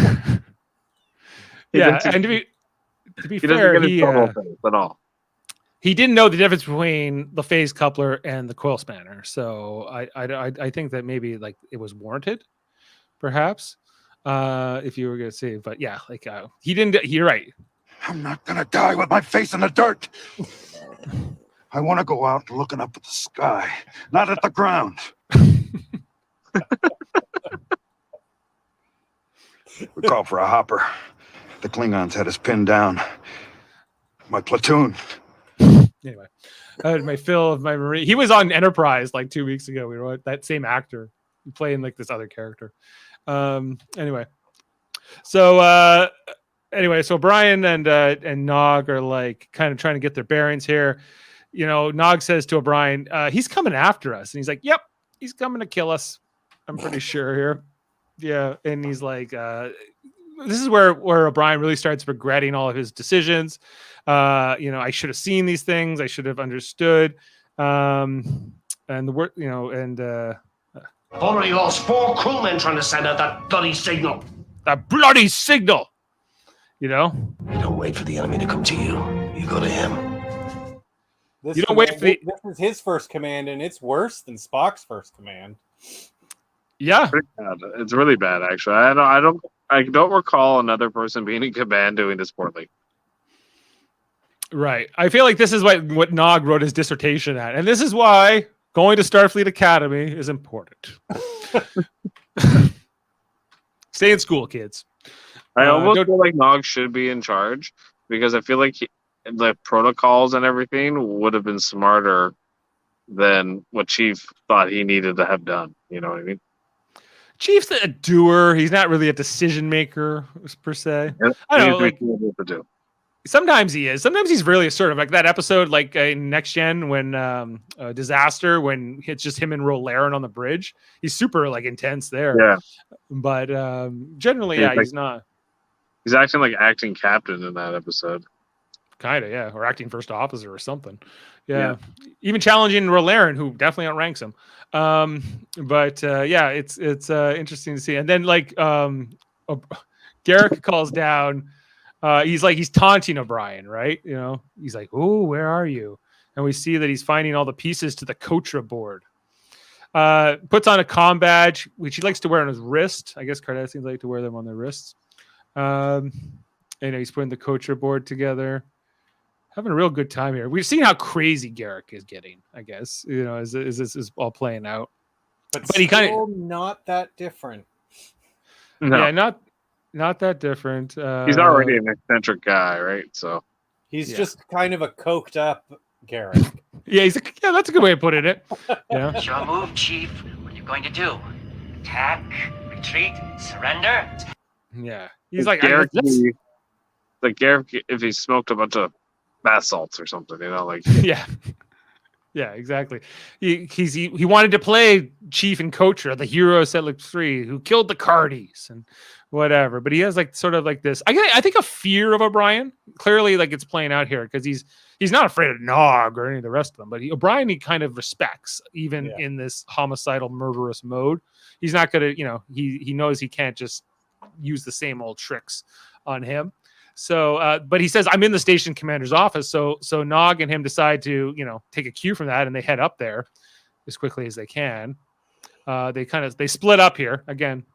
Yeah, and to be fair, he at all. He didn't know the difference between the phase coupler and the coil spanner, so I think that maybe like it was warranted, perhaps, if you were going to see. But yeah, like he didn't. You're right. I'm not gonna die with my face in the dirt. I want to go out looking up at the sky, not at the ground. We called for a hopper. The Klingons had us pinned down. My platoon. Anyway, I had my fill of my Marine. He was on Enterprise like 2 weeks ago. We were that same actor playing like this other character. Anyway, so Brian and Nog are like kind of trying to get their bearings here. You know, Nog says to O'Brien, he's coming after us, and he's like, "Yep, he's coming to kill us. I'm pretty sure here." Yeah, and he's like, this is where O'Brien really starts regretting all of his decisions. I should have seen these things. I should have understood. And the word, I've already lost 4 crewmen trying to send out that bloody signal. That bloody signal. You know? You don't wait for the enemy to come to you. You go to him. This You don't wait for the- This is his first command, and it's worse than Spock's first command. Yeah. It's really bad, actually. I don't recall another person being in command doing this poorly. Right. I feel like this is what Nog wrote his dissertation at. And this is why going to Starfleet Academy is important. Stay in school, kids. I almost feel like Nog should be in charge because I feel like the protocols and everything would have been smarter than what Chief thought he needed to have done. You know what I mean? Chief's a doer. He's not really a decision maker per se. I don't know. Like, to do. Sometimes he is. Sometimes he's really assertive. Like that episode, like in Next Gen, when Disaster, when it's just him and Rolaren on the bridge. He's super like intense there. Yeah. But generally, he's not. He's acting like acting captain in that episode. Kind of, yeah, or acting first officer or something. Yeah. Even challenging Rolaren, who definitely outranks him. But it's interesting to see. And then like Garrick calls down. He's taunting O'Brien, right? You know, he's like, "Oh, where are you?" And we see that he's finding all the pieces to the Kotra board. Puts on a comm badge, which he likes to wear on his wrist. I guess Cardassians like to wear them on their wrists. And he's putting the Kotra board together. Having a real good time here. We've seen how crazy Garrick is getting, I guess, as this is all playing out. But he kind of not that different. No. Yeah, not that different. He's already an eccentric guy, right? So He's just kind of a coked up Garrick. yeah, yeah, that's a good way of putting it. Yeah. It's your move, Chief. What are you going to do? Attack? Retreat? Surrender? Yeah. He's like, Garrick. Like Garrick, if he smoked a bunch of bath salts or something, like yeah. Yeah, exactly. He wanted to play Chief and Coacher, the hero of Settlers 3, who killed the Cardis and whatever. But he has like sort of like this. I think a fear of O'Brien. Clearly, like it's playing out here because he's not afraid of Nog or any of the rest of them. But O'Brien he kind of respects even in this homicidal, murderous mode. He's not gonna, he knows he can't just use the same old tricks on him. So, but he says, I'm in the station commander's office. So Nog and him decide to, take a cue from that, and they head up there as quickly as they can. They split up here again,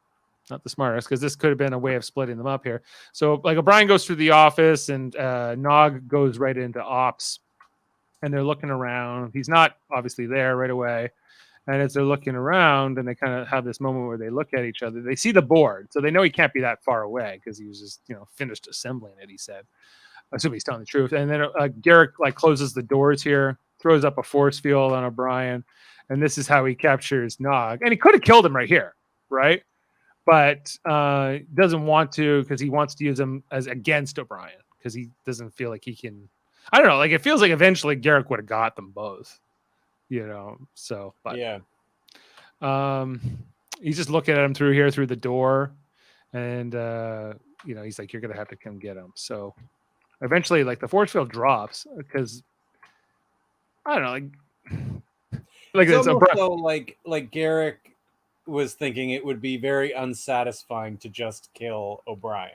not the smartest, because this could have been a way of splitting them up here. So like O'Brien goes through the office and Nog goes right into ops, and they're looking around. He's not obviously there right away. And as they're looking around and they kind of have this moment where they look at each other, they see the board. So they know he can't be that far away because he was just, finished assembling it, he said. I assume he's telling the truth. And then Garrick closes the doors here, throws up a force field on O'Brien. And this is how he captures Nog. And he could have killed him right here, right? But doesn't want to because he wants to use him as against O'Brien because he doesn't feel like he can. I don't know. It feels like eventually Garrick would have got them both. So but he's just looking at him through the door, and he's like, you're gonna have to come get him. So eventually the force field drops because I don't know, it's almost though, like Garrick was thinking it would be very unsatisfying to just kill O'Brien.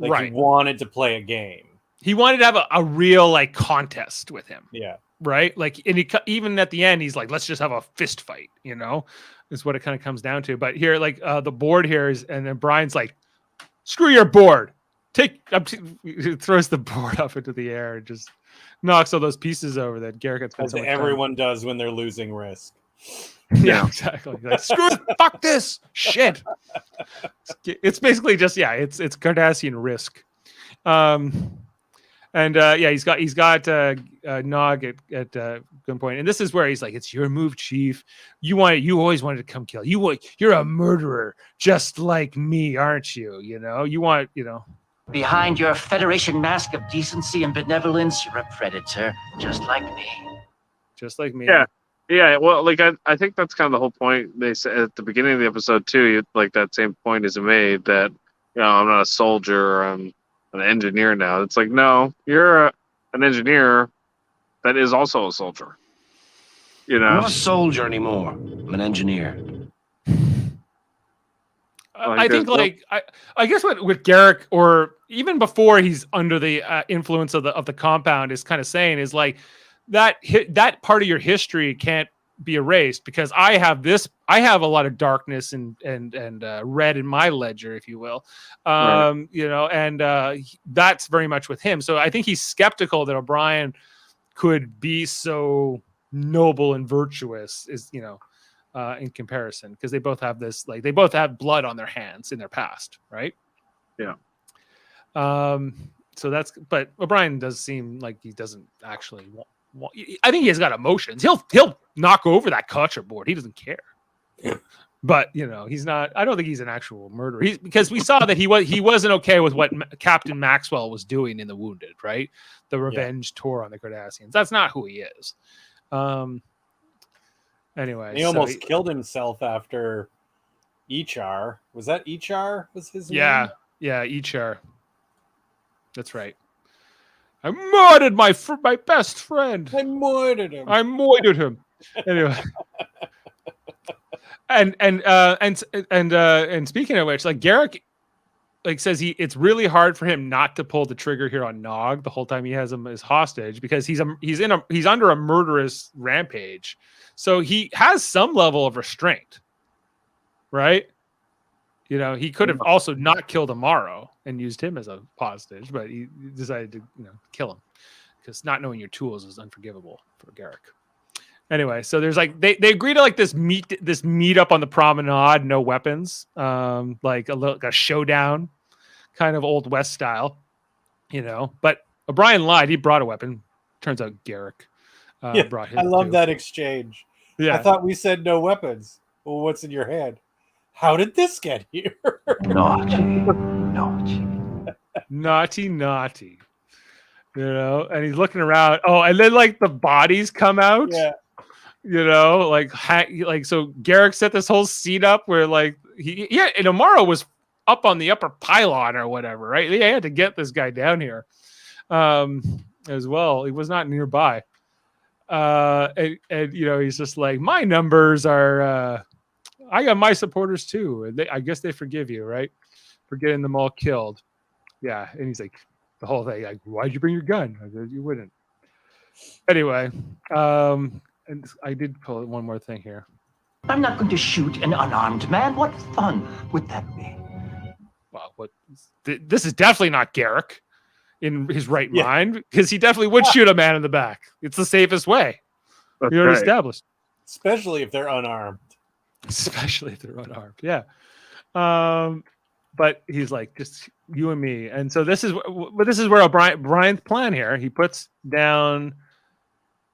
He wanted to play a game. He wanted to have a real contest with him. Yeah. Right. And even at the end, he's like, let's just have a fist fight, is what it kind of comes down to. But here, the board here is, and then Brian's like, screw your board. He throws the board up into the air and just knocks all those pieces over that Garrick had spent so much time. Everyone does when they're losing Risk. Yeah, exactly. Screw it, fuck this shit. It's basically just, it's Cardassian Risk. And he's got Nog at gunpoint, and this is where he's like, "It's your move, Chief. You always wanted to come kill. You're a murderer, just like me, aren't you? You want. Behind your Federation mask of decency and benevolence, you're a predator, just like me. Just like me. Yeah. Well, I think that's kind of the whole point. They said at the beginning of the episode too. That same point is made that I'm not a soldier. I'm an engineer now. It's like, no, you're an engineer that is also a soldier. I'm not a soldier anymore. I'm an engineer. I think I guess with Garrick, or even before he's under the influence of the compound, is kind of saying is that part of your history can't be erased because I have a lot of darkness and red in my ledger, if you will. That's very much with him. So I think he's skeptical that O'Brien could be so noble and virtuous in comparison, because they both have this, they both have blood on their hands in their past. Right. Yeah. But O'Brien does seem like he doesn't actually I think he has got emotions. He'll knock over that Kutcher board. He doesn't care. But he's not. I don't think he's an actual murderer. Because we saw that he wasn't okay with what Captain Maxwell was doing in The Wounded, right? The revenge tour on the Cardassians. That's not who he is. Anyway, he almost killed himself after Echar. Was that Echar? Was his name? Yeah, Echar. That's right. I murdered my best friend. I murdered him. Anyway. And speaking of which, Garrick says it's really hard for him not to pull the trigger here on Nog the whole time he has him as hostage, because he's under a murderous rampage. So he has some level of restraint. Right? He could have also not killed Amaro and used him as a hostage, but he decided to, kill him, because not knowing your tools is unforgivable for Garrick. Anyway, so there's like they agree to like this meet up on the promenade, no weapons, like a showdown, kind of Old West style, But O'Brien lied; he brought a weapon. Turns out Garrick brought his. I love too. that exchange. Yeah, I thought we said no weapons. Well, what's in your hand? How did this get here? naughty. And he's looking around. Oh, and then like the bodies come out. Yeah. So Garrick set this whole scene up where and Amaro was up on the upper pylon or whatever, right? They had to get this guy down here as well. He was not nearby. And he's just like, my numbers are, I got my supporters too. I guess they forgive you, right? For getting them all killed. Yeah. And he's like, the whole thing, like, why'd you bring your gun? I said, you wouldn't. Anyway, and I did pull one more thing here. I'm not going to shoot an unarmed man. What fun would that be? Well, this is definitely not Garrick in his right mind, because he definitely would shoot a man in the back. It's the safest way. That's We already right. established. Especially if they're unarmed. Yeah. But he's like, just you and me. And so this is where Brian's plan here. He puts down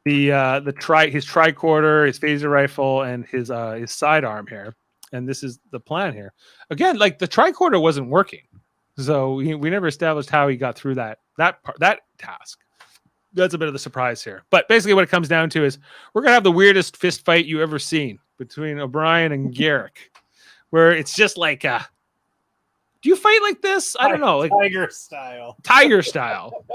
his tricorder, his phaser rifle, and his sidearm here. And this is the plan here. Again, like the tricorder wasn't working, so we never established how he got through that task. That's a bit of the surprise here. But basically, what it comes down to is we're gonna have the weirdest fist fight you ever seen between O'Brien and Garrick, where it's just like, do you fight like this? I don't know, like Tiger style.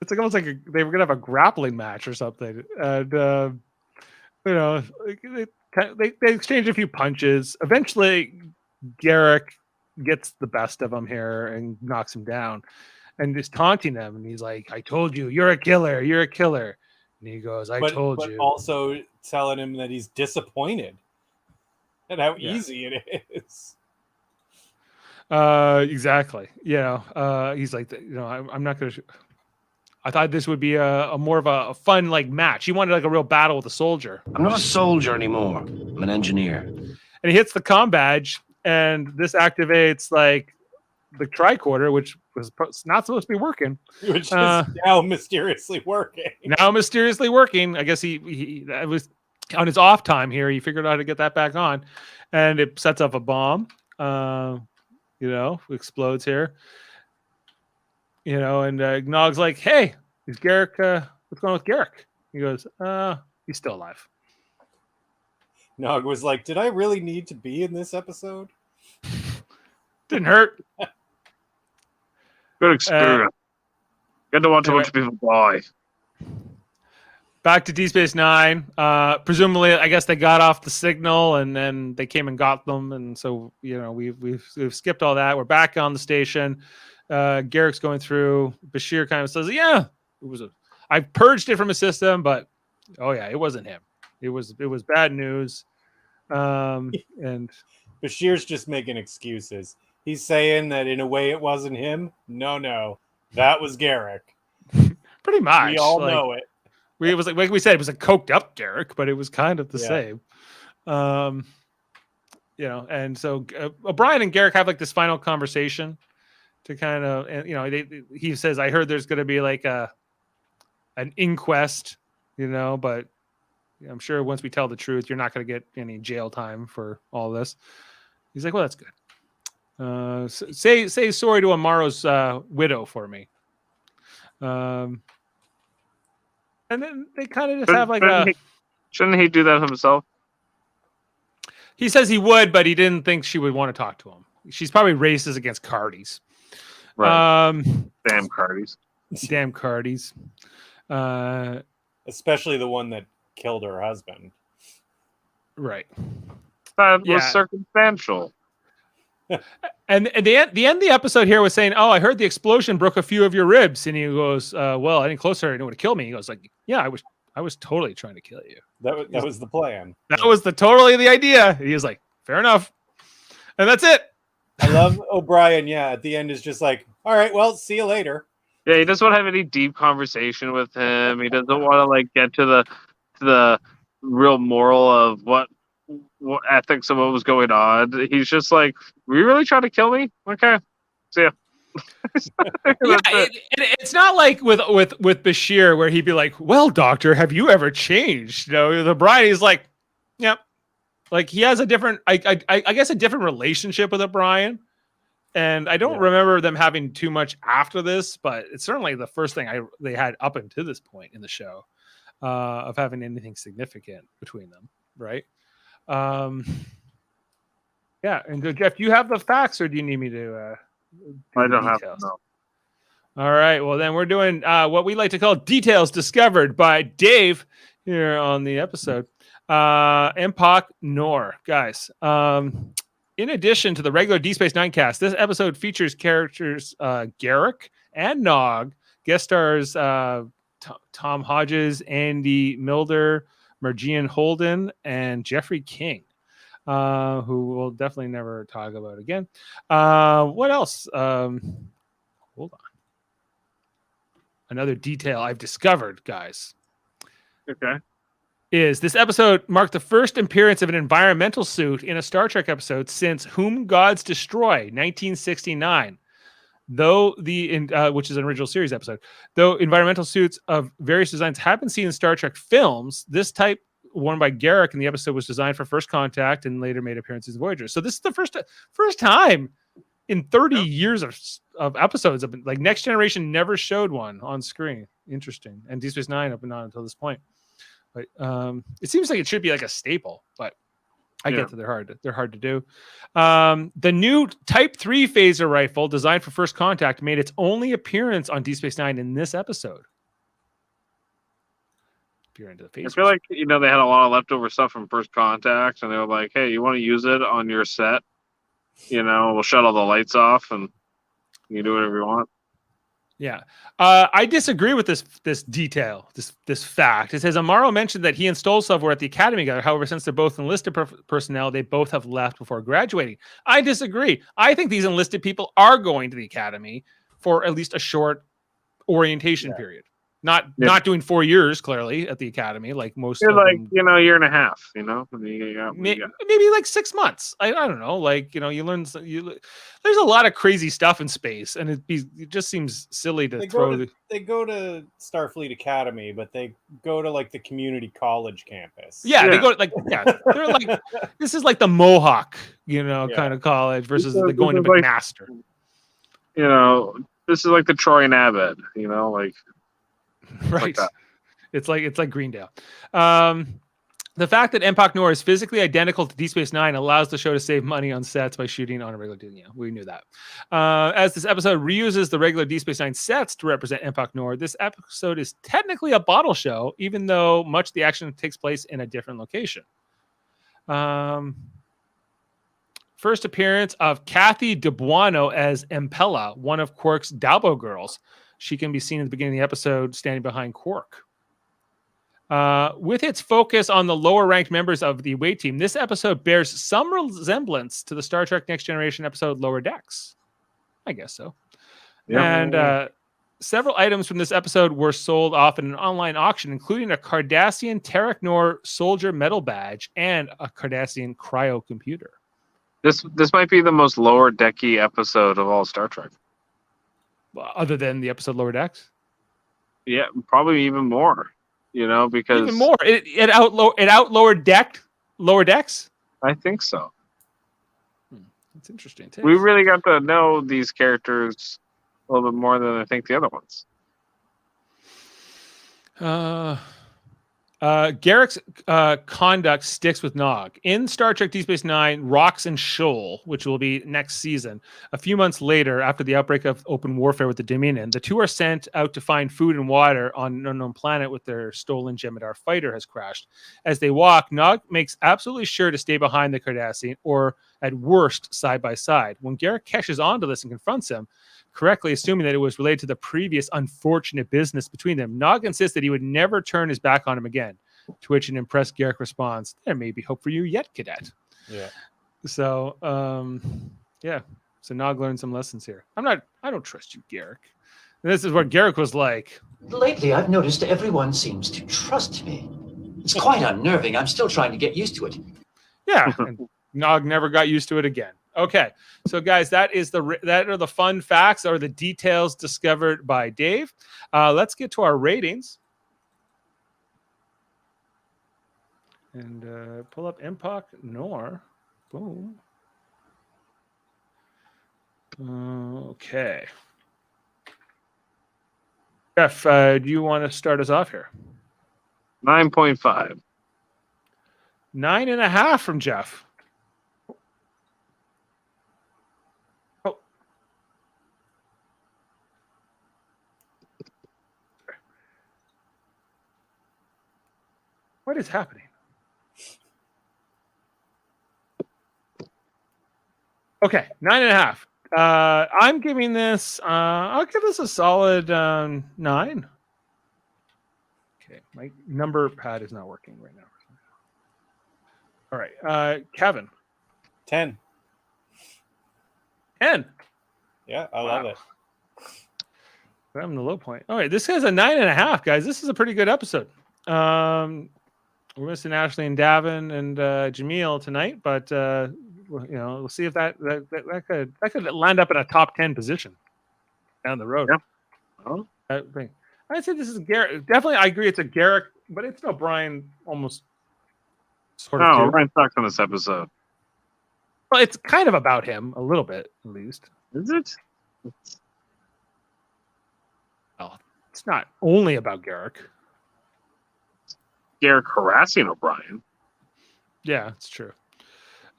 It's like almost like they were gonna have a grappling match or something, and they exchange a few punches. Eventually, Garrick gets the best of him here and knocks him down, and is taunting him. And he's like, "I told you, you're a killer. You're a killer." And he goes, "I told you." Also telling him that he's disappointed and how easy it is. Exactly. He's like, I'm not gonna. I thought this would be a more of a fun like match. He wanted like a real battle with a soldier. I'm not a soldier anymore. I'm an engineer. And he hits the comm badge, and this activates like the tricorder, which was not supposed to be working, Which is now mysteriously working. I guess he that was on his off time here. He figured out how to get that back on, and it sets off a bomb. Explodes here. And Nog's like, "Hey, is Garrick? What's going on with Garrick?" He goes, "He's still alive." Nog was like, "Did I really need to be in this episode?" Didn't hurt. Good experience. Get to watch a bunch of people die. Back to D Space Nine. Presumably, I guess they got off the signal, and then they came and got them, and so we've skipped all that. We're back on the station. Garrick's going through. Bashir kind of says, "Yeah, I purged it from his system, but it wasn't him. It was bad news." And Bashir's just making excuses. He's saying that in a way it wasn't him. No, that was Garrick. Pretty much, we all know it. It was like we said, it was a coked up Garrick, but it was kind of the same. And so O'Brien and Garrick have like this final conversation to kind of, he says, "I heard there's going to be like an inquest, but I'm sure once we tell the truth, you're not going to get any jail time for all this." He's like, "Well, that's good. Say sorry to Amaro's widow for me." And then they kind of just have like Shouldn't he do that himself? He says he would, but he didn't think she would want to talk to him. She's probably racist against Cardis. Right. Damn Cardis. Damn Cardis. Especially the one that killed her husband. Right. That was circumstantial. And the end of the episode here was saying, "Oh, I heard the explosion broke a few of your ribs," and he goes, "Well, I didn't close her, and it would have killed me." He goes, "Like, yeah, I was totally trying to kill you. That was the plan. That was totally the idea." He was like, "Fair enough," and that's it. I love O'Brien. Yeah, at the end is just like, "All right, well, see you later." Yeah, he doesn't want to have any deep conversation with him. He doesn't want to like get to the real moral of what ethics of what was going on. He's just like, were you really trying to kill me? Okay, see ya. Yeah, it's not like with Bashir where he'd be like, "Well, doctor, have you ever changed?" You know, the Brian is like, "Yep." Like he has a different, I guess, a different relationship with O'Brien, and I don't remember them having too much after this, but it's certainly the first thing they had up until this point in the show of having anything significant between them, right? Yeah, and Jeff, do you have the facts, or do you need me to? I don't have to know. All right. Well, then we're doing what we like to call details discovered by Dave here on the episode. Empok Nor, guys. In addition to the regular D Space Nine cast, this episode features characters Garrick and Nog, guest stars Tom Hodges, Andy Milder, Margian Holden, and Jeffrey King. Who we'll definitely never talk about again. What else? Hold on. Another detail I've discovered, guys. Okay. Is this episode marked the first appearance of an environmental suit in a Star Trek episode since Whom Gods Destroy, 1969. Though which is an original series episode, though environmental suits of various designs have been seen in Star Trek films, this type worn by Garrick in the episode was designed for First Contact and later made appearances in Voyager. So this is the first time in 30 years of episodes of like Next Generation never showed one on screen. Interesting. And Deep Space Nine up and on until this point. But it seems like it should be like a staple, but I get that they're hard to do. The new Type 3 phaser rifle designed for First Contact made its only appearance on Deep Space Nine in this episode. Into the I feel like they had a lot of leftover stuff from First Contact, and they were like, "Hey, you want to use it on your set? We'll shut all the lights off, and you can do whatever you want." Yeah, I disagree with this detail, this fact. It says Amaro mentioned that he and Stolsov were at the academy together. However, since they're both enlisted personnel, they both have left before graduating. I disagree. I think these enlisted people are going to the academy for at least a short orientation period. Not doing 4 years clearly at the academy like most. You're like them. year and a half. Maybe like 6 months. I don't know. Like you learn. There's a lot of crazy stuff in space, and it just seems silly to They go to Starfleet Academy, but they go to like the community college campus. Yeah, they go to they're like this is like the Mohawk, kind of college versus the going to McMaster. This is like the Troy and Abbott. Right. Like it's like Greendale. The fact that Empok Nor is physically identical to Deep Space Nine allows the show to save money on sets by shooting on a regular day. Yeah, we knew that. As this episode reuses the regular Deep Space Nine sets to represent Empok Nor, this episode is technically a bottle show, even though much of the action takes place in a different location. First appearance of Kathy DeBuono as Impella, one of Quark's Dalbo girls. She can be seen at the beginning of the episode standing behind Quark. With its focus on the lower-ranked members of the away team, this episode bears some resemblance to the Star Trek Next Generation episode Lower Decks. I guess so. Yeah. And several items from this episode were sold off in an online auction, including a Cardassian Terek Nor soldier medal badge and a Cardassian cryo computer. This might be the most lower decky episode of all Star Trek. Other than the episode Lower Decks? Yeah, probably even more. Because even more. It out lower decks? I think so. That's interesting too. We really got to know these characters a little bit more than I think the other ones. Garrick's conduct sticks with Nog. In Star Trek Deep Space Nine, Rox and Shoal, which will be next season, a few months later, after the outbreak of open warfare with the Dominion, the two are sent out to find food and water on an unknown planet with their stolen Jem'Hadar fighter has crashed. As they walk, Nog makes absolutely sure to stay behind the Cardassian, or at worst, side by side. When Garrick catches onto this and confronts him, correctly assuming that it was related to the previous unfortunate business between them, Nog insists that he would never turn his back on him again, to which an impressed Garrick responds, "There may be hope for you yet, cadet." Yeah. So, so Nog learned some lessons here. I don't trust you, Garrick. And this is what Garrick was like. Lately, I've noticed everyone seems to trust me. It's quite unnerving. I'm still trying to get used to it. Yeah, and Nog never got used to it again. Okay, so guys, that are the fun facts or the details discovered by Dave. Let's get to our ratings. And pull up Empok Nor. Boom. Okay. Jeff, do you want to start us off here? 9.5. 9.5 from Jeff. Oh. What is happening? Okay, 9.5. I'm giving this. I'll give this a solid 9. Okay, my number pad is not working right now. All right, Kevin. 10. 10. Yeah, I love it. I'm the low point. All right, this has a 9.5, guys. This is a pretty good episode. We're missing Ashley and Davin and Jaemeel tonight, but we'll see if that could land up in a top 10 position down the road. Yeah. Oh. I'd say this is Garrick. Definitely, I agree. It's a Garrick, but it's no Brian. Almost. Sort of. No, Brian sucks on this episode. Well, it's kind of about him a little bit, at least. Is it? Well, it's not only about Garrick. Garrick harassing O'Brien. Yeah, it's true.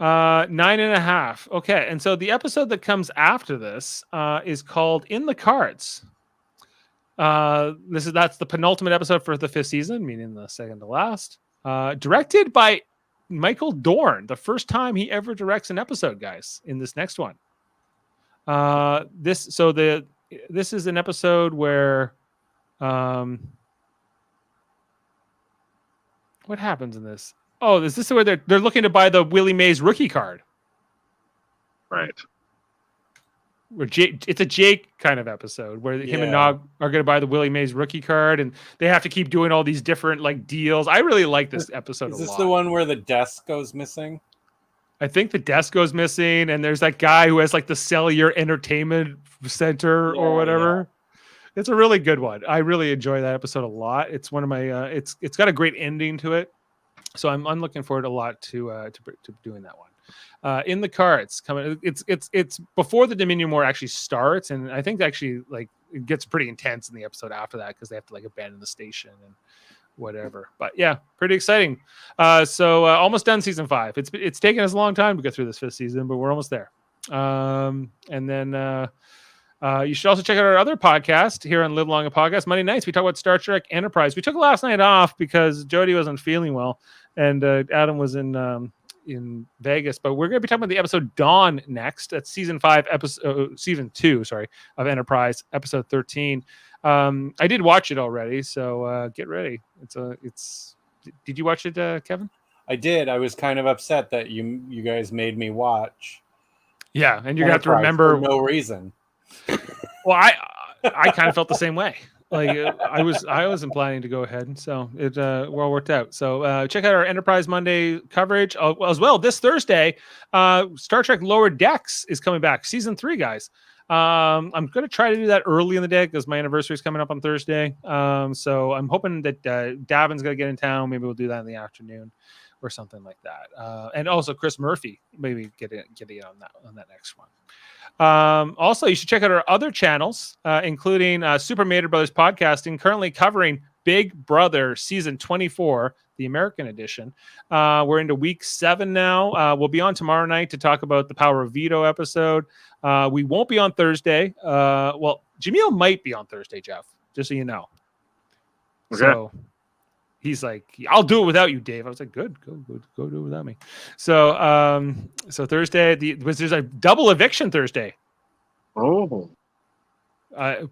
9.5. Okay, and so the episode that comes after this is called "In the Cards." That's the penultimate episode for the 5th season, meaning the second to last. Directed by Michael Dorn, the first time he ever directs an episode, guys. In this next one, this is an episode where, what happens in this? Oh, is this where they're looking to buy the Willie Mays rookie card? Right. Where it's a Jake kind of episode where him and Nog are going to buy the Willie Mays rookie card, and they have to keep doing all these different like deals. I really like this episode a lot. Is this the one where the desk goes missing? I think the desk goes missing, and there's that guy who has like the Cellular Entertainment Center or whatever. Yeah. It's a really good one. I really enjoy that episode a lot. It's one of my. It's got a great ending to it, so I'm looking forward a lot to doing that one. In the Cards coming. It's before the Dominion War actually starts, and I think actually like it gets pretty intense in the episode after that because they have to like abandon the station and whatever. But yeah, pretty exciting. So almost done season 5. It's taken us a long time to get through this 5th season, but we're almost there. And then you should also check out our other podcast here on Live Long and Podcast. Monday nights we talk about Star Trek Enterprise. We took last night off because Jody wasn't feeling well, and Adam was in Vegas, but we're going to be talking about the episode Dawn next. That's season 2, of Enterprise, episode 13. I did watch it already, so get ready. Did you watch it, Kevin? I did. I was kind of upset that you guys made me watch. Yeah, and you're going to have to remember for no reason. Well, I kind of felt the same way. Like I wasn't planning to go ahead, so it well worked out. So check out our Enterprise Monday coverage as well. This Thursday, Star Trek Lower Decks is coming back, season 3, guys. I'm going to try to do that early in the day because my anniversary is coming up on Thursday. So I'm hoping that Davin's going to get in town. Maybe we'll do that in the afternoon or something like that. And also Chris Murphy, maybe get in on that next one. Also, you should check out our other channels, including Super Mater Brothers Podcasting, currently covering Big Brother season 24, the American edition. We're into week 7 now. We'll be on tomorrow night to talk about the Power of Veto episode. We won't be on Thursday. Well, Jaemeel might be on Thursday, Jeff, just so you know. Okay. So he's like, I'll do it without you, Dave. I was like, good, go do it without me. So Thursday, there's a double eviction Thursday. Oh,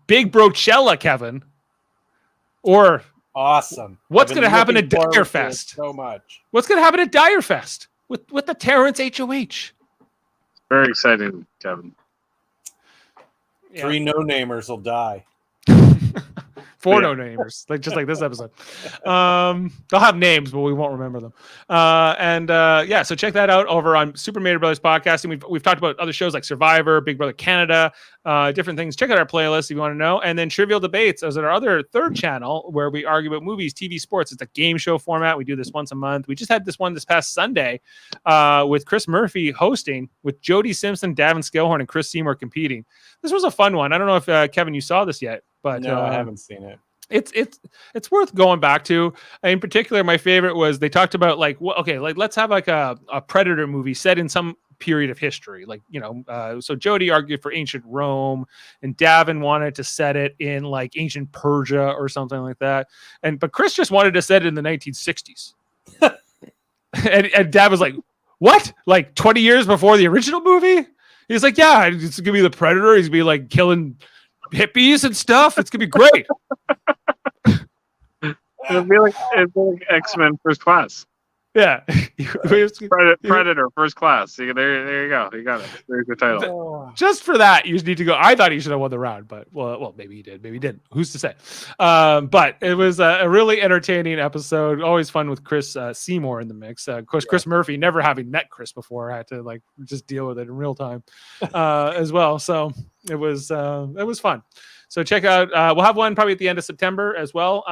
Big Brochella, Kevin. Or awesome. What's going to happen at Direfest? So much. What's going to happen at Direfest with the Terrence HOH? Very exciting, Kevin. Yeah. 3 no-namers will die. 4 no-namers, just like this episode. They'll have names, but we won't remember them. So check that out over on Super Mario Brothers Podcasting. We've talked about other shows like Survivor, Big Brother Canada, different things. Check out our playlist if you want to know. And then Trivial Debates is our other third channel where we argue about movies, TV, sports. It's a game show format. We do this once a month. We just had this one this past Sunday with Chris Murphy hosting, with Jody Simpson, Davin Skillhorn, and Chris Seymour competing. This was a fun one. I don't know if Kevin, you saw this yet, but No, I haven't seen it. It's worth going back to. In particular, my favorite was they talked about let's have like a Predator movie set in some period of history, so Jody argued for ancient Rome, and Davin wanted to set it in like ancient Persia or something like that, but Chris just wanted to set it in the 1960s. and Dav was like, what, like 20 years before the original movie? He's like, yeah, it's gonna be the Predator. He's gonna be like killing hippies and stuff. It's gonna be great. It'll be like X-Men First Class. Yeah. Predator First Class. There you go. You got it. There's the title. Just for that, you just need to go. I thought he should have won the round, but well, maybe he did. Maybe he didn't. Who's to say? But it was a really entertaining episode. Always fun with Chris Seymour in the mix. Of course, Chris Murphy, never having met Chris before, I had to just deal with it in real time as well. So it was fun. So check out, we'll have one probably at the end of September as well.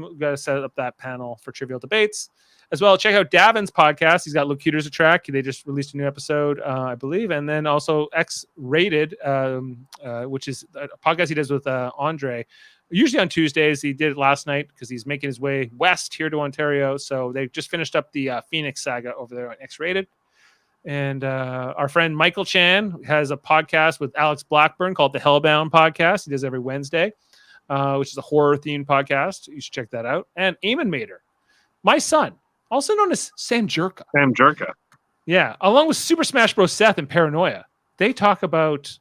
We've got to set up that panel for Trivial Debates as well. Check out Davin's podcast. He's got Locutor's a Track. They just released a new episode, I believe. And then also X-Rated, which is a podcast he does with Andre, usually on Tuesdays. He did it last night because he's making his way west here to Ontario. So they just finished up the Phoenix saga over there on X-Rated. And our friend Michael Chan has a podcast with Alex Blackburn called the Hellbound Podcast. He does every Wednesday, which is a horror-themed podcast. You should check that out. And Eamon Mater, my son, also known as Sam Jerka. Sam Jerka. Yeah, along with Super Smash Bros. Seth and Paranoia. They talk about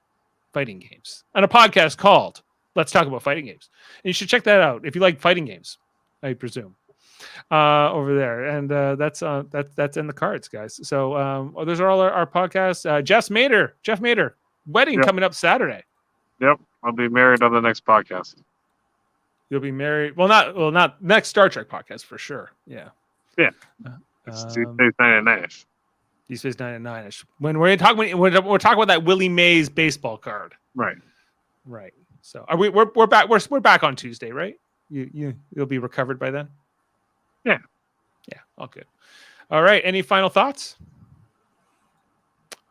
fighting games on a podcast called Let's Talk About Fighting Games. And you should check that out if you like fighting games, I presume. Over there, and that's in the cards, guys. So those are all our podcasts. Jeff Mater, wedding coming up Saturday. Yep, I'll be married on the next podcast. You'll be married. Well, not next Star Trek podcast for sure. Yeah. It's Tuesdays 9 at 9ish. Tuesdays 9 at 9ish. When we're talking about that Willie Mays baseball card. Right. So we're back. We're back on Tuesday, right? You'll be recovered by then. Yeah. All good. All right. Any final thoughts?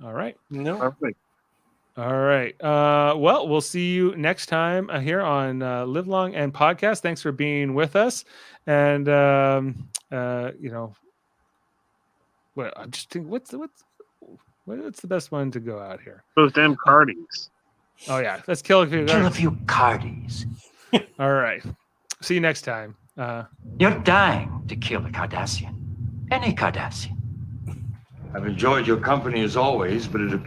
All right. No. Perfect. All right. Well, we'll see you next time here on Live Long and Podcast. Thanks for being with us. And what I'm just thinking, what's the best one to go out here? Those damn cardies. Oh yeah, let's kill a few. Kill a few cardies. All right. See you next time. You're dying to kill a Cardassian. Any Cardassian. I've enjoyed your company as always, but it